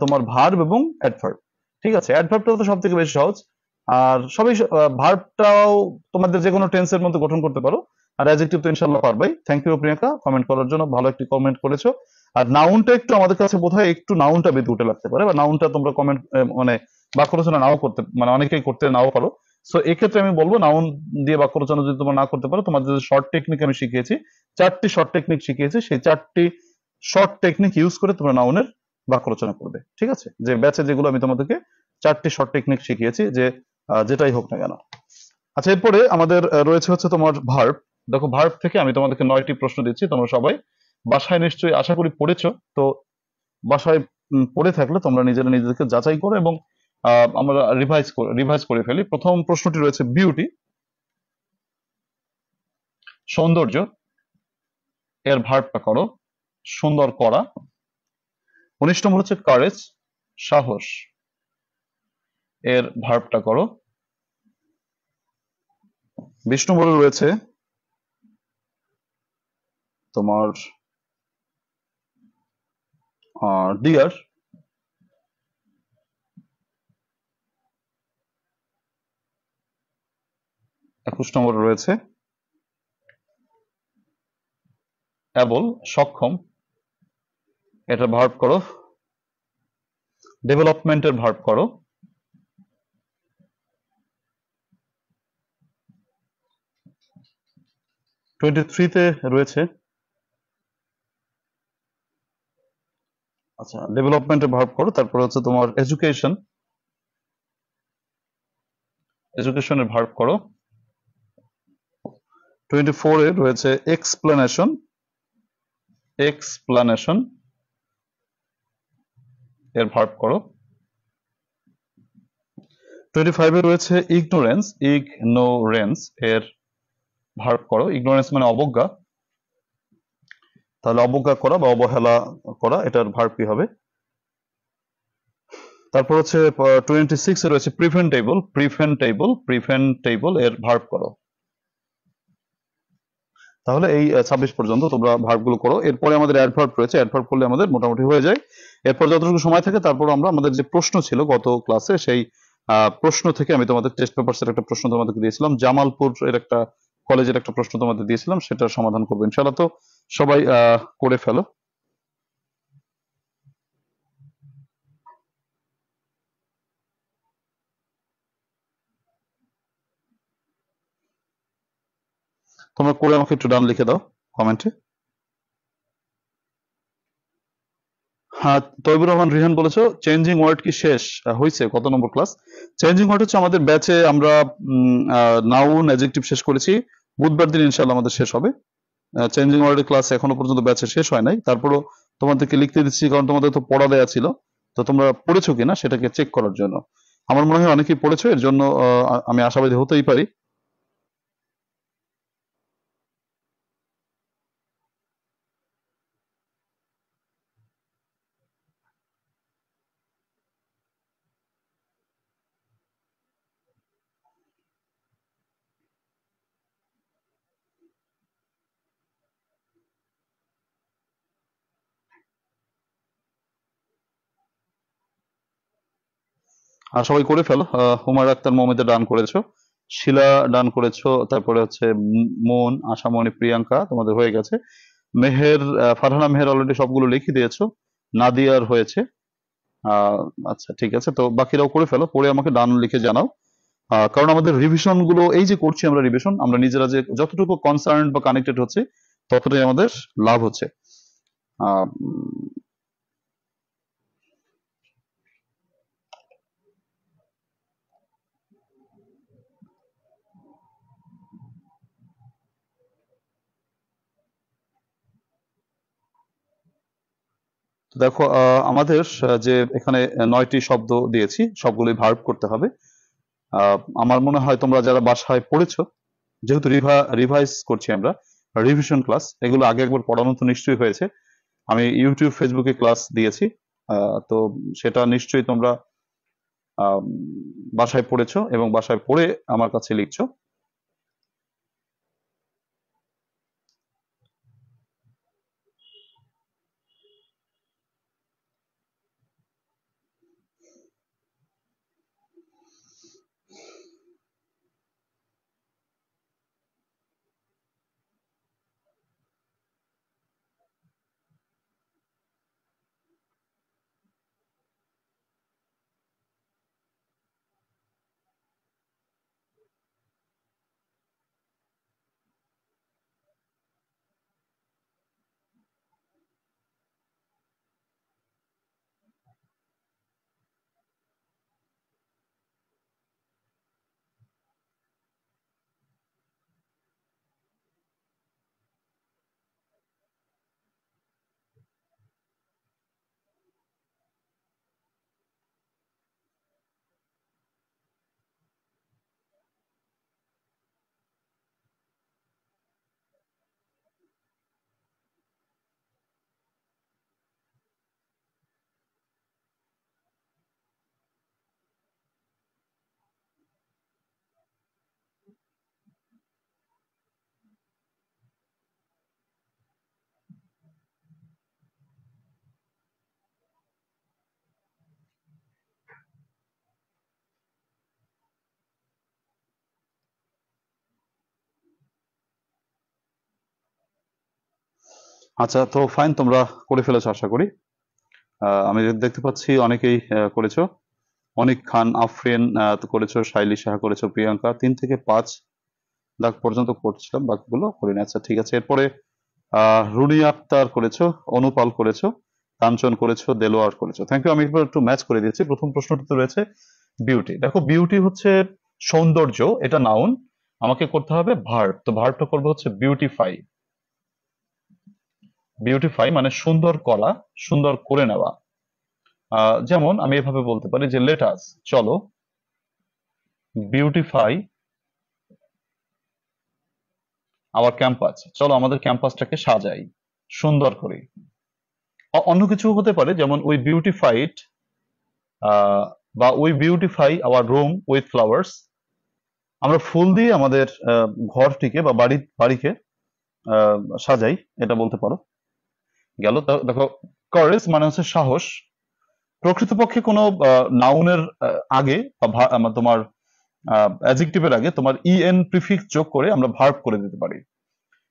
[SPEAKER 1] তোমার ভার্ব এবং অ্যাডভার্ব। ঠিক আছে, অ্যাডভার্বটা তো সব থেকে বেশি সহজ। আর সবই ভার্বটাও তোমাদের যে কোনো টেন্সের মধ্যে গঠন করতে পারো। আর অ্যাডজেক্টিভ তো ইনশাআল্লাহ পারবাই। থ্যাংক ইউ প্রিয়াঙ্কা কমেন্ট করার জন্য, ভালো একটি কমেন্ট করেছো। আর নাউনটা একটু আমাদের কাছে বোধহয় একটু নাউনটা বেঁধে উঠে লাগতে পারে, বা নাউনটা তোমরা কমেন্ট মানে বাক্য রচনা নাও করতে, মানে অনেকেই করতে নাও পারো। সো এক্ষেত্রে আমি বলবো নাউন দিয়ে বাক্য রচনা যদি তোমরা না করতে পারো, তোমাদের যে শর্ট টেকনিক আমি শিখিয়েছি, 4টি শর্ট টেকনিক শিখিয়েছি, সেই 4টি শর্ট টেকনিক ইউজ করে তোমরা নাউনের বাক্য রচনা করবে। ঠিক আছে, যে ব্যাচে যেগুলো আমি তোমাদেরকে 4টি শর্ট টেকনিক শিখিয়েছি, যে যেটাই হোক না কেন। আচ্ছা, এরপরে আমাদের রয়েছে হচ্ছে তোমার ভার্ব। দেখো ভার্ব থেকে আমি তোমাদেরকে 9টি প্রশ্ন দিচ্ছি, তোমরা সবাই বাসায় নিশ্চয়ই আশা করি পড়েছো। তো বাসায় পড়ে থাকলে তোমরা নিজেরা নিজেদেরকে যাচাই করো, এবং আমরা রিভাইজ করে ফেলি। প্রথম প্রশ্নটি রয়েছে বিউটি, সৌন্দর্য, এর ভার্বটা করো সুন্দর করা। 19 নম্বর হচ্ছে কারেজ, সাহস, এর ভার্বটা করো। 20 নম্বরে রয়েছে তোমার ডিয়ার, 21 নম্বরে রয়েছে অ্যাবল, সক্ষম, এটা ভার্ব করো। ডেভেলপমেন্টের ভার্ব করো। 23-তে রয়েছে, আচ্ছা ডেভেলপমেন্টের ভার্ব করো। তারপরে হচ্ছে তোমার এডুকেশন, এডুকেশনের ভার্ব করো। 24-এ রয়েছে এক্সপ্লেনেশন, এক্সপ্লেনেশন, এর ভার্ব করো। 25-এ রয়েছে ইগনোরেন্স, ইগনোরেন্স, এর ভার্ব করো। ইগনোরেন্স মানে অবজ্ঞা, তাহলে অবজ্ঞা করা বা অবহেলা করা, এটার ভার্ব কি হবে? তারপর হচ্ছে 26-এ রয়েছে প্রিভেন্টেবল, প্রিভেন্টেবল, প্রিভেন্টেবল, এর ভার্ব করো। তাহলে এই 26 পর্যন্ত তোমরা ভার্বগুলো করো। এরপরে আমাদের অ্যাডভার্ব রয়েছে, অ্যাডভার্ব করলে আমাদের মোটামুটি হয়ে যায়। এরপর যতটুকু সময় থাকে তারপর আমরা আমাদের যে প্রশ্ন ছিল গত ক্লাসে, সেই প্রশ্ন থেকে আমি তোমাদের টেস্ট পেপারসের একটা প্রশ্ন তোমাদেরকে দিয়েছিলাম, জামালপুর এর একটা কলেজের একটা প্রশ্ন তোমাদের দিয়েছিলাম, সেটার সমাধান করবো ইনশাআল্লাহ। তো সবাই করে ফেলো। তোমরা করে আমাকে একটু ডান লিখে দাও কমেন্টে। হ্যাঁ, তৈবুর রহমান রিহান বলেছো চেঞ্জিং ওয়ার্ড কি শেষ হয়েছে? কত নম্বর ক্লাস? চেঞ্জিং ওয়ার্ড হচ্ছে আমাদের ব্যাচে আমরা নাউন অ্যাডজেক্টিভ শেষ করেছি, বুধবার দিন ইনশাআল্লাহ আমাদের শেষ হবে। চেঞ্জিং ওয়ার্ডের ক্লাস এখনো পর্যন্ত ব্যাচে শেষ হয় নাই, তারপরও তোমাদেরকে লিখতে দিচ্ছি কারণ তোমাদের তো পড়া দেয়া ছিল, তো তোমরা পড়েছো কিনা সেটাকে চেক করার জন্য। আমার মনে হয় অনেকেই পড়েছো, এর জন্য আমি আশাবাদী হতেই পারি। আর সবাই করে ফেলো। হুমায়রা আক্তার মোহাম্মদে ডান করেছো, শিলা ডান করেছো, তারপরে হচ্ছে মন, আশামণি, প্রিয়াঙ্কা তোমাদের হয়ে গেছে। মেহের, ফারহানা মেহের অলরেডি সবগুলো লিখে দিয়েছো। নাদিয়ার হয়েছে। আহ আচ্ছা ঠিক আছে, তো বাকিরাও করে ফেলো, পরে আমাকে ডান লিখে জানাও। কারণ আমাদের রিভিশন গুলো এই যে করছি আমরা রিভিশন, আমরা নিজেরা যে যতটুকু কনসার্ন বা কানেক্টেড হচ্ছে ততটাই আমাদের লাভ হচ্ছে। আহ তো দেখো, আমাদের যে এখানে 9টি শব্দ দিয়েছি সবগুলোই ভার্ব করতে হবে। আমার মনে হয় তোমরা যারা বাসায় পড়েছো, যেহেতু রিভাইজ করছি আমরা, রিভিশন ক্লাস এগুলো আগে একবার পড়ানো তো নিশ্চয়ই হয়েছে। আমি ইউটিউব ফেসবুকে ক্লাস দিয়েছি, তো সেটা নিশ্চয়ই তোমরা আহ, বাসায় পড়েছো এবং বাসায় পড়ে আমার কাছে লিখছো। আচ্ছা, তো ফাইন, তোমরা করে ফেলেছো আশা করি। আমি দেখতে পাচ্ছি অনেকেই করেছো। অনিক খান, আফরিন তো করেছো, শাইলি সাহা করেছো, প্রিয়াঙ্কা 3 থেকে 5 দাগ পর্যন্ত করছিলাম, বাকিগুলো করিনি। আচ্ছা ঠিক আছে, এরপরে রুনি আক্তার করেছো, অনুপাল করেছো, কাঞ্চন করেছো, দেলোয়ার করেছো। Thank you. আমি এবার একটু ম্যাচ করে দিয়েছি। প্রথম প্রশ্নটিতে রয়েছে বিউটি। দেখো, বিউটি হচ্ছে সৌন্দর্য, এটা নাউন। আমাকে করতে হবে ভার্ব, তো ভার্বটা করবো হচ্ছে বিউটিফাই। বিউটিফাই মানে সুন্দর করা, সুন্দর করে নেওয়া। যেমন আমি এভাবে বলতে পারি যে লেটাস, চলো, বিউটিফাই আওয়ার ক্যাম্পাস, চলো আমাদের ক্যাম্পাসটাকে সাজাই, সুন্দর করি। অন্য কিছু হতে পারে, যেমন উই বিউটিফাইড বা we beautify our room with flowers. আমরা ফুল দিয়ে আমাদের ঘরটিকে বা বাড়িকে সাজাই, এটা বলতে পারো। গেল। দেখো, করেজ মানে হচ্ছে সাহস। প্রকৃতপক্ষে কোনো নাউনের আগে বা তোমার অ্যাডজেক্টিভের আগে তোমার ইএন প্রিফিক্স যোগ করে আমরা ভার্ব করে দিতে পারি।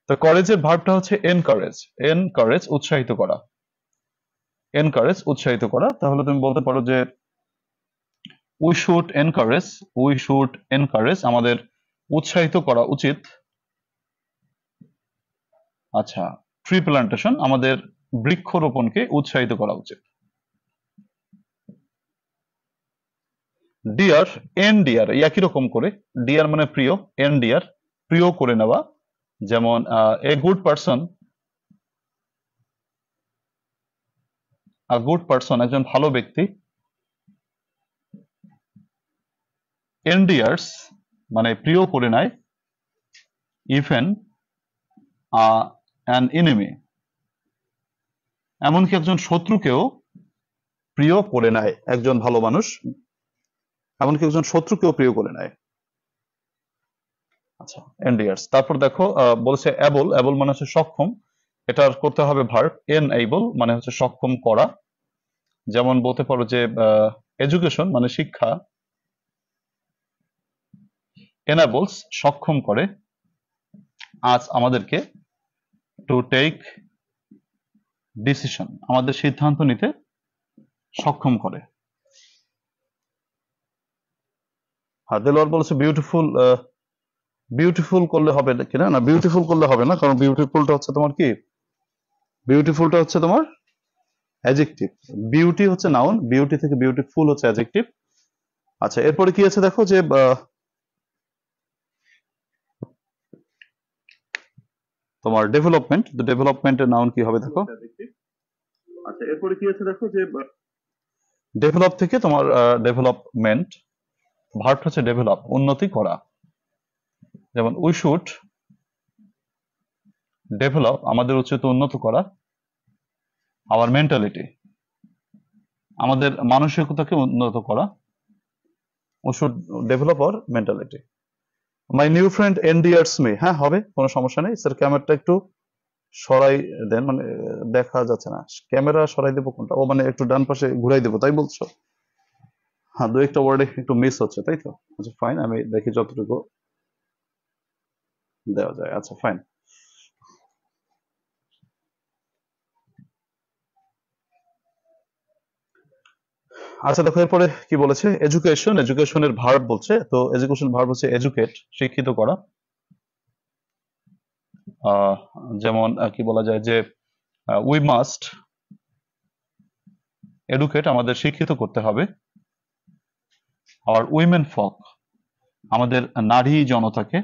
[SPEAKER 1] তো করেজের ভার্বটা হচ্ছে এনকারেজ। এনকারেজ উৎসাহিত করা, এনকারেজ উৎসাহিত করা। তাহলে তুমি বলতে পারো যে we should encourage, we should encourage, আমাদের উৎসাহিত করা উচিত। আচ্ছা, ট্রি প্লান্টেশন, আমাদের বৃক্ষরোপণকে উৎসাহিত করা উচিত। ডিয়ার, এন ডিয়ার, একই রকম করে, ডিয়ার মানে প্রিয়, এন ডিয়ার প্রিয় করে নেওয়া, যেমন এ গুড পারসন, একজন ভালো ব্যক্তি। এনডিয়ার্স মানে প্রিয় করে নেয়, ইভেন অ্যান এনিমি, এমনকি একজন শত্রুকেও প্রিয় করে নেয়, একজন ভালো মানুষ এমনকি একজন শত্রুকেও প্রিয় করে নেয়। আচ্ছা, এনডিয়ার্স। তারপর দেখো বলছে অ্যাবল, অ্যাবল মানে হচ্ছে সক্ষম, এটার করতে হবে ভার্ব, এনএবল মানে হচ্ছে সক্ষম করা। যেমন বলতে পারো যে এডুকেশন মানে শিক্ষা, এনাবলস সক্ষম করে, আজ আমাদেরকে, টু টেক ডিসিশন আমাদের সিদ্ধান্ত নিতে সক্ষম করে। আর দেলোয়ার বলেছে বিউটিফুল, বিউটিফুল করলে হবে কিনা, না বিউটিফুল করলে হবে না, কারণ বিউটিফুলটা হচ্ছে তোমার কি, বিউটিফুলটা হচ্ছে তোমার অ্যাডজেক্টিভ, বিউটি হচ্ছে নাউন, বিউটি থেকে বিউটিফুল হচ্ছে অ্যাডজেক্টিভ। আচ্ছা, এরপরে কি আছে দেখো যে তোমার ডেভেলপমেন্ট, ডেভেলপমেন্টের নাউন কি হবে দেখো। আচ্ছা, এরপরে কি আছে দেখো যে ডেভেলপ থেকে তোমার ডেভেলপমেন্ট, ভার্ব হচ্ছে ডেভেলপ, উন্নতি করা। যেমন উই শুড ডেভেলপ, আমাদের উচিত উন্নত করা, আওয়ার মেন্টালিটি, আমাদের মানসিকতাকে উন্নত করা, we should develop our mentality. My new friend endears me, হ্যাঁ হবে, কোনো সমস্যা নেই। স্যার ক্যামেরাটা একটু সরাই দেন, মানে দেখা যাচ্ছে না, ক্যামেরা সরাই দেবো কোনটা, ও মানে একটু ডান পাশে ঘুরাই দেবো তাই বলছো? হ্যাঁ, দু একটা ওয়ার্ডে একটু মিস হচ্ছে তাই তো। আচ্ছা ফাইন, আমি দেখি যতটুকু দেওয়া যায়। আচ্ছা ফাইন। আচ্ছা দেখো এরপরে কি বলেছে, এডুকেশন, এডুকেশনের ভার্ব বলছে, তো এডুকেশন ভার্ব হচ্ছে এডুকেট, শিক্ষিত করা। আহ, যেমন কি বলা যায় যে উই মাস্ট এডুকেট, আমাদের শিক্ষিত করতে হবে, আর উইমেন ফক, আমাদের নারী জনতাকে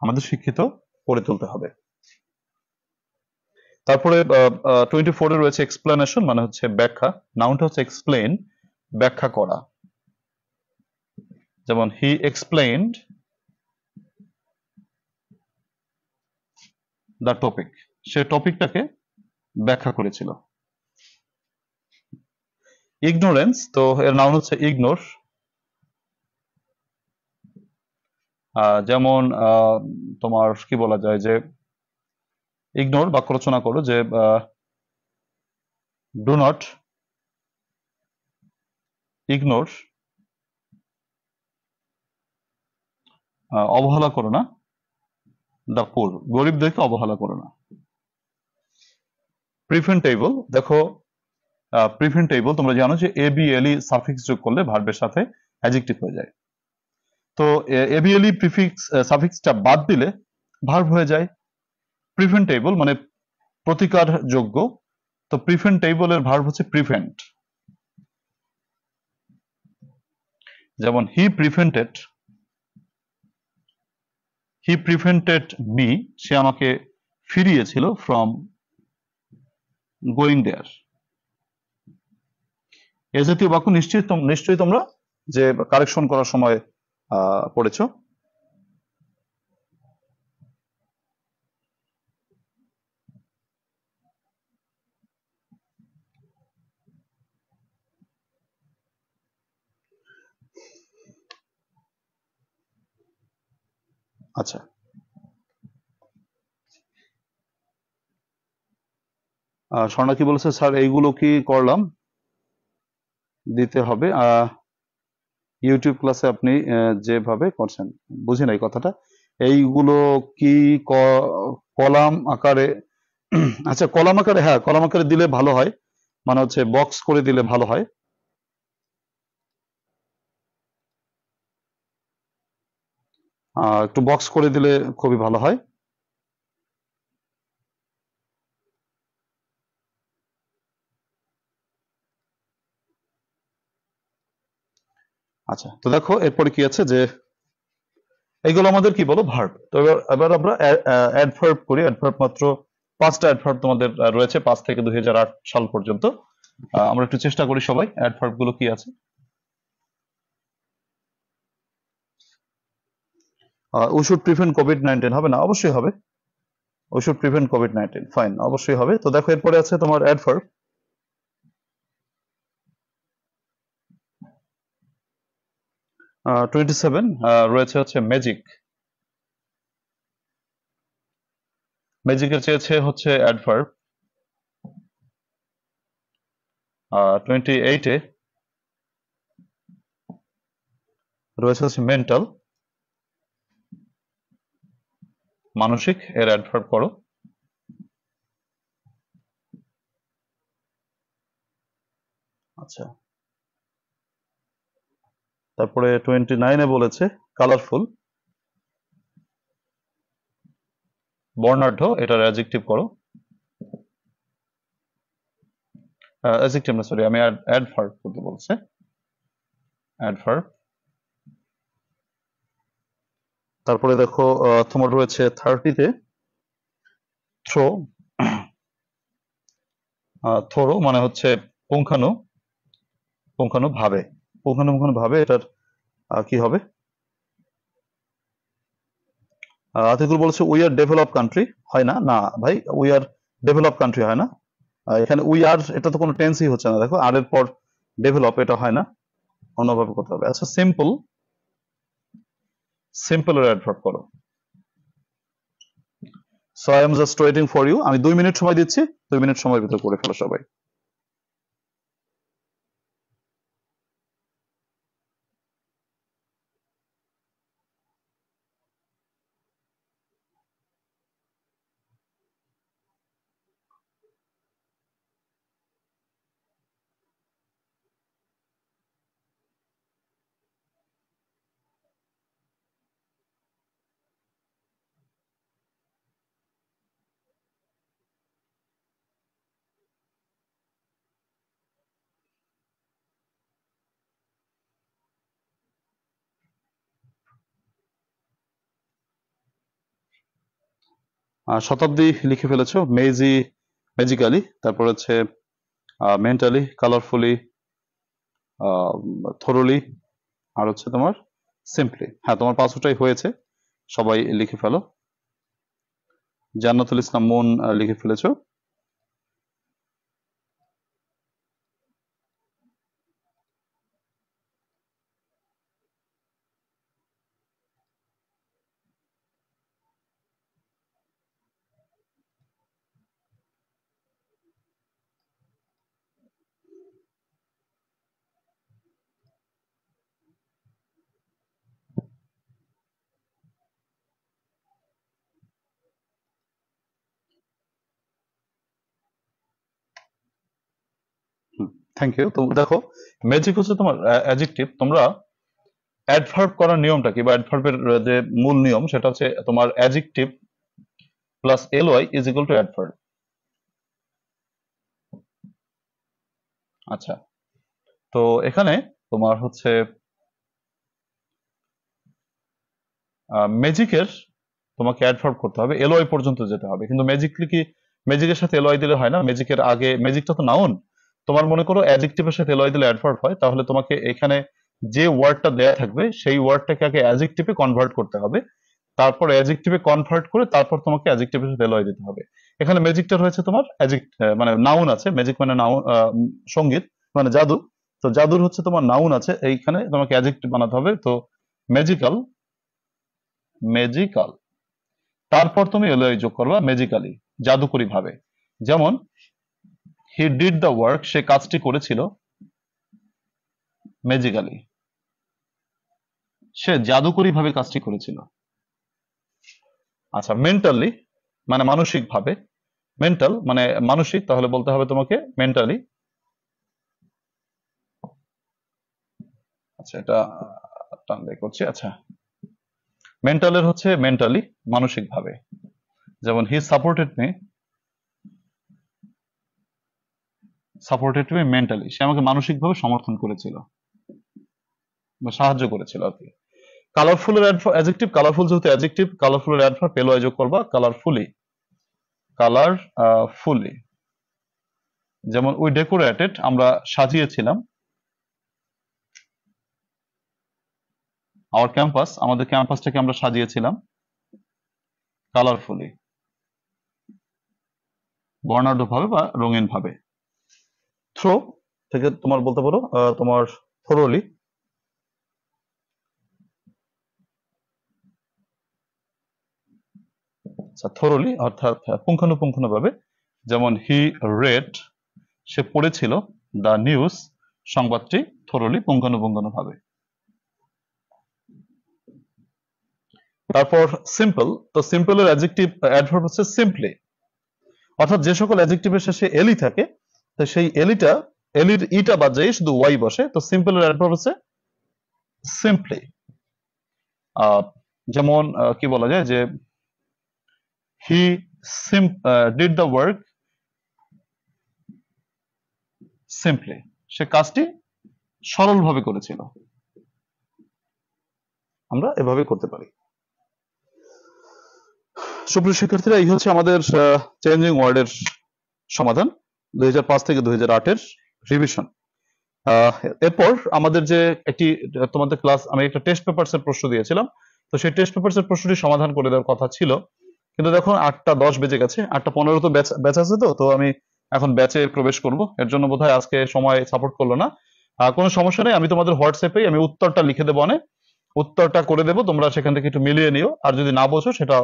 [SPEAKER 1] আমাদের শিক্ষিত করে তুলতে হবে। তারপরে 24 এ রয়েছে এক্সপ্লেনেশন মানে হচ্ছে ব্যাখ্যা, নাউনটা হচ্ছে এক্সপ্লেন, ব্যাখ্যা করা। যেমন হি এক্সপ্লেইনড দ্য টপিক, সে টপিকটাকে ব্যাখ্যা করেছিল। ইগনোরেন্স, তো এর নাউন হচ্ছে ইগনোর। যেমন তোমার কি বলা যায় যে ইগনোর, বাক্য রচনা করো যে ডু নট ইগনোর, অবহেলা করো না, দ্য পুর, গরিবদেরকে অবহেলা করো না। প্রিভেন্টেবল, দেখো প্রিভেন্টেবল তোমরা জানো যে এবিএলই সাফিক্স যোগ করলে ভার্বের সাথে অ্যাডজেক্টিভ হয়ে যায়, তো এবিএলই প্রিফিক্স সাফিক্সটা বাদ দিলে ভার্ব হয়ে যায়। প্রিভেন্টেবল মানে প্রতিকার যোগ্য, তো প্রিভেন্টেবল এর ভার্ব হচ্ছে প্রিভেন্ট। যেমন হি প্রিভেন্টেড মি, সে আমাকে ফিরিয়েছিল ফ্রম গোয়িং দেয়ার। এ জাতীয় বাক্য নিশ্চয়ই তোমরা যে কারেকশন করার সময় পড়েছো। আচ্ছা, স্বর্ণা কি বলেছে, স্যার এইগুলো কি করলাম দিতে হবে ইউটিউব ক্লাসে আপনি যেভাবে করছেন, বুঝি নাই কথাটা, এইগুলো কি কলাম আকারে? আচ্ছা কলাম আকারে, হ্যাঁ কলাম আকারে দিলে ভালো হয়, মানে হচ্ছে বক্স করে দিলে ভালো হয়। একটু বক্স করে দিলে খুবই ভালো হয়। আচ্ছা, তো দেখো এরপরে কি আছে যে এগুলো আমাদের কি বলো ভার্ব। তো এবার এবার আমরা অ্যাডভার্ব করি। অ্যাডভার্ব মাত্র 5টা অ্যাডভার্ব তোমাদের রয়েছে 5 থেকে 2008 সাল পর্যন্ত। আমরা একটু চেষ্টা করি সবাই অ্যাডভার্ব গুলো কি আছে। উই শুড প্রিভেন্ট কোভিড-19 হবে না? অবশ্যই হবে। We should prevent COVID-19 fine, অবশ্যই হবে। তো দেখো এরপরে আছে তোমার অ্যাডভার্ব 27 রয়েছে হচ্ছে ম্যাজিক। ম্যাজিকের চেয়েছে হচ্ছে অ্যাডভার্ব। 28-এ রয়েছে হচ্ছে মেন্টাল, মানসিক, এর অ্যাডভার্ব করো। আচ্ছা, তারপরে 29-এ বলেছে কালারফুল, বর্ণাঢ্য, এটার অ্যাডজেক্টিভ করো। অ্যাডজেক্টিভ না, সরি, আমি অ্যাডভার্ব করতে বলছে। অ্যাডভার্ব। তারপরে দেখো তোমার রয়েছে 30-তে থ্রো। থ্রো মানে হচ্ছে পুঙ্খানু, পুঙ্খানুভাবে, পুঙ্খানুপুঙ্খানুভাবে এটার কি হবে? আতিকুল বলেছে উই আর ডেভেলপ কান্ট্রি। হয় না, না ভাই, উই আর ডেভেলপ কান্ট্রি হয় না। এখানে উই আর, এটা তো কোনো টেন্সই হচ্ছে না। দেখো আর এর পর ডেভেলপ, এটা হয় না, অন্যভাবে করতে হবে। আচ্ছা, সিম্পল, সিম্পলের অ্যাডভার্ব করো। So I am just waiting for you. আমি 2 মিনিট সময় দিচ্ছি, 2 মিনিট সময়ের ভিতর করে ফেলো সবাই। শতাব্দী লিখে ফেলেছো, মেজি, ম্যাজিক্যালি, তারপর হচ্ছে মেন্টালি, কালারফুলি, থরলি, আর হচ্ছে তোমার সিম্পলি। হ্যাঁ, তোমার 5টাই হয়েছে, সবাই লিখে ফেলো। জান্নাতুল ইসলাম মন লিখে ফেলেছো। Thank you. তো দেখো ম্যাজিক হচ্ছে তোমার অ্যাডজেক্টিভ। তোমরা অ্যাডভার্ব করার নিয়মটা কি, বা অ্যাডভার্বের যে মূল নিয়ম, সেটা হচ্ছে তোমার adjective plus LY is equal to adverb. আচ্ছা, তো এখানে তোমার হচ্ছে ম্যাজিকের তোমাকে অ্যাডভার্ব করতে হবে, এলওয়াই পর্যন্ত যেতে হবে। কিন্তু ম্যাজিকলি কি ম্যাজিকের সাথে এলওয়াই দিলে হয় না? ম্যাজিকের আগে, ম্যাজিকটা তো নাউন। তোমার মনে করো অ্যাডজেক্টিভের সাথে এলওয়াই দিলে অ্যাডভার্ব হয়, তাহলে তোমাকে এখানে যে ওয়ার্ডটা দেয়া থাকবে সেই ওয়ার্ডটাকে আগে অ্যাডজেক্টিভে কনভার্ট করতে হবে, তারপর অ্যাডজেক্টিভে কনভার্ট করে তারপর তোমাকে অ্যাডজেক্টিভের সাথে এলওয়াই দিতে হবে। এখানে ম্যাজিকটা রয়েছে তোমার মানে নাউন আছে। ম্যাজিক মানে নাউন, সঙ্গীত মানে জাদু। তো জাদুর হচ্ছে তোমার নাউন আছে, এইখানে তোমাকে অ্যাডজেক্টিভ বানাতে হবে। তো ম্যাজিক্যাল, ম্যাজিক্যাল, তারপর তুমি এলওয়াই যোগ করবা ম্যাজিক্যালি, জাদুকরী ভাবে। যেমন হি ডিড দ্য ওয়ার্ক, সে কাজটি করেছিল ম্যাজিক্যালি, সে জাদুকরী ভাবে কাজটি করেছিল। আচ্ছা, মেন্টালি মানে মানসিক ভাবে, মেন্টাল মানে মানসিক, তাহলে বলতে হবে তোমাকে মেন্টালি। আচ্ছা, এটা টান দিয়ে করছি। আচ্ছা, মেন্টালের হচ্ছে মেন্টালি, মানসিক ভাবে। যেমন হি সাপোর্টেড মি মেন্টালি, সে আমাকে মানসিকভাবে সমর্থন করেছিল। সাহায্য করেছিল আর কি। কালারফুল এর অ্যাডজেক্টিভ, কালারফুল যেহেতু অ্যাডজেক্টিভ, কালারফুল এর অ্যাডভার্ব পেলোয় যোগ করবা কালারফুলি, কালারফুলি। যেমন উই ডেকোরেটেড, আমরা সাজিয়েছিলাম, আওয়ার ক্যাম্পাস, আমাদের ক্যাম্পাসটাকে আমরা সাজিয়েছিলাম কালারফুলি, বর্ণাঢ্য ভাবে বা রঙিন ভাবে। থ্রো থেকে তোমার বলতে পারো তোমার থোরলি, আচ্ছা থোরলি অর্থাৎ পুঙ্খানুপুঙ্খানুভাবে। যেমন হি রেড, সে পড়েছিল দ্য নিউজ, সংবাদটি থোরলি পুঙ্খানুপুঙ্খানুভাবে। তারপর সিম্পল, তো সিম্পলের অ্যাডজেক্টিভ অ্যাডভার্ব হচ্ছে সিম্পলি, অর্থাৎ যে সকল অ্যাডজেক্টিভের শেষে এলি থাকে, তো সেই এলির ইটা বাদ যায় শুধু ওয়াই বসে, তো সিম্পলের অ্যাডভার্ব হচ্ছে সিম্পলি। যেমন কি বলা যায় যে he did the work simply, সে কাজটি সরলভাবে করেছিল। আমরা এভাবে করতে পারি। সুপ্রিয় শিক্ষার্থীরা, এই হচ্ছে আমাদের চেঞ্জিং ওয়ার্ডের সমাধান 2005 থেকে 2008 এর রিভিশন। এরপর আমাদের যে একটি তোমাদের ক্লাস, আমি একটা টেস্ট পেপারস এর প্রশ্ন দিয়েছিলাম, তো সেই টেস্ট পেপারস এর প্রশ্নটি সমাধান করে দেওয়ার কথা ছিল, কিন্তু দেখো 8টা 10 বেজে গেছে, 8টা 15 তো ব্যাচ আছে, তো আমি এখন ব্যাচে প্রবেশ করব, এর জন্য বোধহয় আজকে সময় সাপোর্ট করলো না। কোনো সমস্যা নেই, আমি তোমাদের হোয়াটসঅ্যাপে আমি উত্তরটা লিখে দেবো, উত্তরটা করে দেবো, তোমরা সেখান থেকে একটু মিলিয়ে নিও, আর যদি না বোঝো সেটা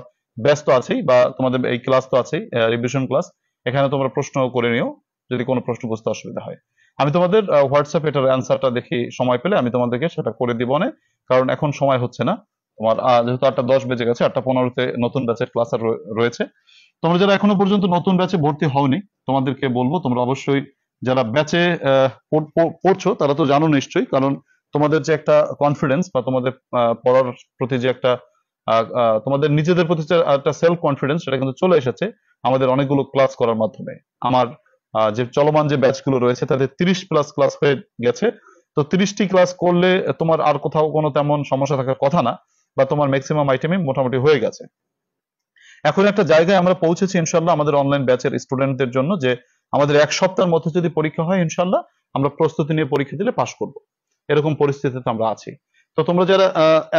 [SPEAKER 1] ব্যাচ তো আছেই, বা তোমাদের এই ক্লাস তো আছেই, রিভিশন ক্লাস, এখানে তোমরা প্রশ্ন করে নিও যদি কোনো প্রশ্ন বুঝতে অসুবিধা হয়। আমি তোমাদের হোয়াটসঅ্যাপ এটার অ্যান্সারটা দেখি সময় পেলে আমি তোমাদেরকে সেটা করে দিব না, কারণ এখন সময় হচ্ছে না তোমার, যেহেতু 8টা 10 বেজে গেছে, 8টা 15-তে নতুন ব্যাচের ক্লাস আর রয়েছে। তোমরা যারা এখনো পর্যন্ত নতুন ব্যাচে ভর্তি হওনি, তোমাদেরকে বলবো তোমরা অবশ্যই যারা ব্যাচে পড়ছো তারা তো জানো নিশ্চয়ই, কারণ তোমাদের যে একটা কনফিডেন্স বা তোমাদের পড়ার প্রতি যে একটা তোমাদের নিজেদের প্রতি যে একটা সেলফ কনফিডেন্স, সেটা কিন্তু চলে এসেছে আমাদের অনেকগুলো ক্লাস করার মাধ্যমে। আমার যে চলমান যে ব্যাচগুলো রয়েছে তাদের 30+ ক্লাস হয়ে গেছে, তো 30টি ক্লাস করলে তোমার আর কোথাও কোনো তেমন সমস্যা থাকার কথা না, বা তোমার ম্যাক্সিমাম আইটেমই মোটামুটি হয়ে গেছে। এখন একটা জায়গায় আমরা পৌঁছেছি ইনশাল্লাহ আমাদের অনলাইন ব্যাচের স্টুডেন্টদের জন্য, যে আমাদের 1 সপ্তাহের মধ্যে যদি পরীক্ষা হয় ইনশাল্লাহ আমরা প্রস্তুতি নিয়ে পরীক্ষা দিলে পাশ করব, এরকম পরিস্থিতিতে আমরা আছি। তো তোমরা যারা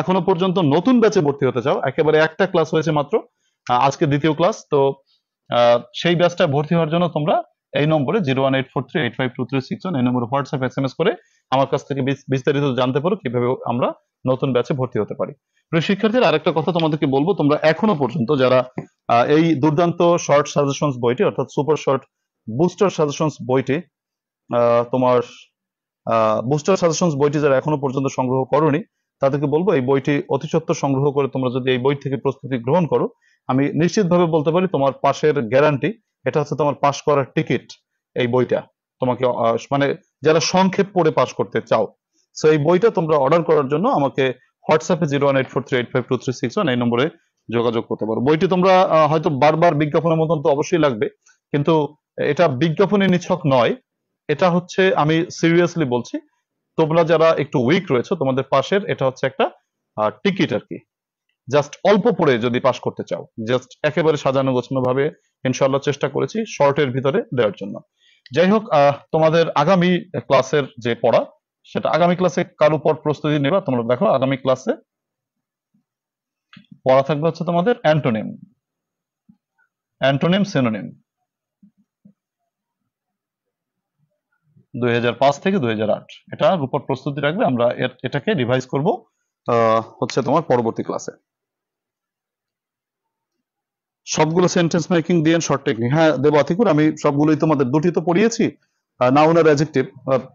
[SPEAKER 1] এখনো পর্যন্ত নতুন ব্যাচে ভর্তি হতে চাও, একেবারে একটা ক্লাস হয়েছে মাত্র, আজকে দ্বিতীয় ক্লাস, তো সেই ব্যাচটা ভর্তি হওয়ার জন্য তোমরা এই নম্বরে 01843852361 এই নম্বরে হোয়াটসঅ্যাপ SMS করে আমার কাছ থেকে বিস্তারিত জানতে পারো কিভাবে আমরা নতুন ব্যাচে ভর্তি হতে পারি। প্রিয় শিক্ষার্থীরা, আরেকটা কথা তোমাদেরকে বলবো, তোমরা এখনো পর্যন্ত যারা এই দুর্দান্ত শর্ট সাজেশনস বইটি অর্থাৎ সুপার শর্ট বুস্টার সাজেশনস বইটি, তোমার বুস্টার সাজেশনস বইটি যারা এখনো পর্যন্ত সংগ্রহ করোনি, তাদেরকে বলবো এই বইটি অতি সত্বর সংগ্রহ করে তোমরা যদি এই বই থেকে প্রস্তুতি গ্রহণ করো, আমি নিশ্চিতভাবে বলতে পারি তোমার পাশের গ্যারান্টি, এটা হচ্ছে তোমার পাশ করার টিকিট। এই বইটা তোমাকে মানে যারা সংক্ষেপ পড়ে পাশ করতে চাও, সো এই বইটা তোমরা অর্ডার করার জন্য আমাকে হোয়াটসঅ্যাপে 01843852361 এই নম্বরে যোগাযোগ করতে পারো। বইটি তোমরা হয়তো বারবার বিজ্ঞাপনের মতন তো অবশ্যই লাগবে, কিন্তু এটা বিজ্ঞাপনী নিছক নয়, এটা হচ্ছে আমি সিরিয়াসলি বলছি, তোমরা যারা একটু উইক রয়েছে তোমাদের পাশের এটা হচ্ছে একটা টিকিট আর কি, জাস্ট অল্প পড়ে যদি পাস করতে চাও, জাস্ট একেবারে সাজানো গোছানো ভাবে ইনশাআল্লাহ চেষ্টা করেছি শর্টের ভিতরে দেওয়ার জন্য। যাই হোক, তোমাদের আগামী ক্লাসের যে পড়া, সেটা আগামী ক্লাসে কার উপর প্রস্তুতি নেবা তোমরা দেখো, আগামী ক্লাসে পড়া থাকবে হচ্ছে তোমাদের অ্যান্টোনিম, সিনোনিম 2005 থেকে 2008, এটার উপর প্রস্তুতি রাখবে। আমরা এটাকে রিভাইজ করব হচ্ছে তোমার পরবর্তী ক্লাসে। সবগুলো সেন্টেন্স মেকিং দিয়ে শর্ট টেকনিক, হ্যাঁ দেব আতিকুর, আমি সবগুলোই তোমাদের, দুটি তো পড়িয়েছি, নাউন আর অ্যাডজেক্টিভ।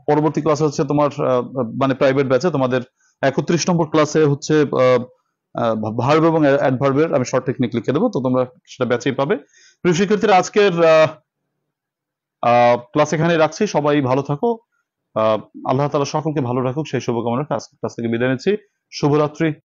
[SPEAKER 1] পরবর্তী ক্লাসে হচ্ছে তোমার মানে প্রাইভেট ব্যাচে তোমাদের 31 নম্বর ক্লাসে হচ্ছে ভার্ব এবং অ্যাডভার্বের আমি শর্ট টেকনিক লিখে দেবো, তো তোমরা সেটা ব্যাচেই পাবে। প্রিয় শিক্ষার্থীরা, আজকের ক্লাস এখানে রাখছি, সবাই ভালো থাকো, আল্লাহ তাআলা সকলকে ভালো রাখুক সেই শুভকামনা আজকের ক্লাস থেকে বিদায় নিচ্ছি। শুভরাত্রি।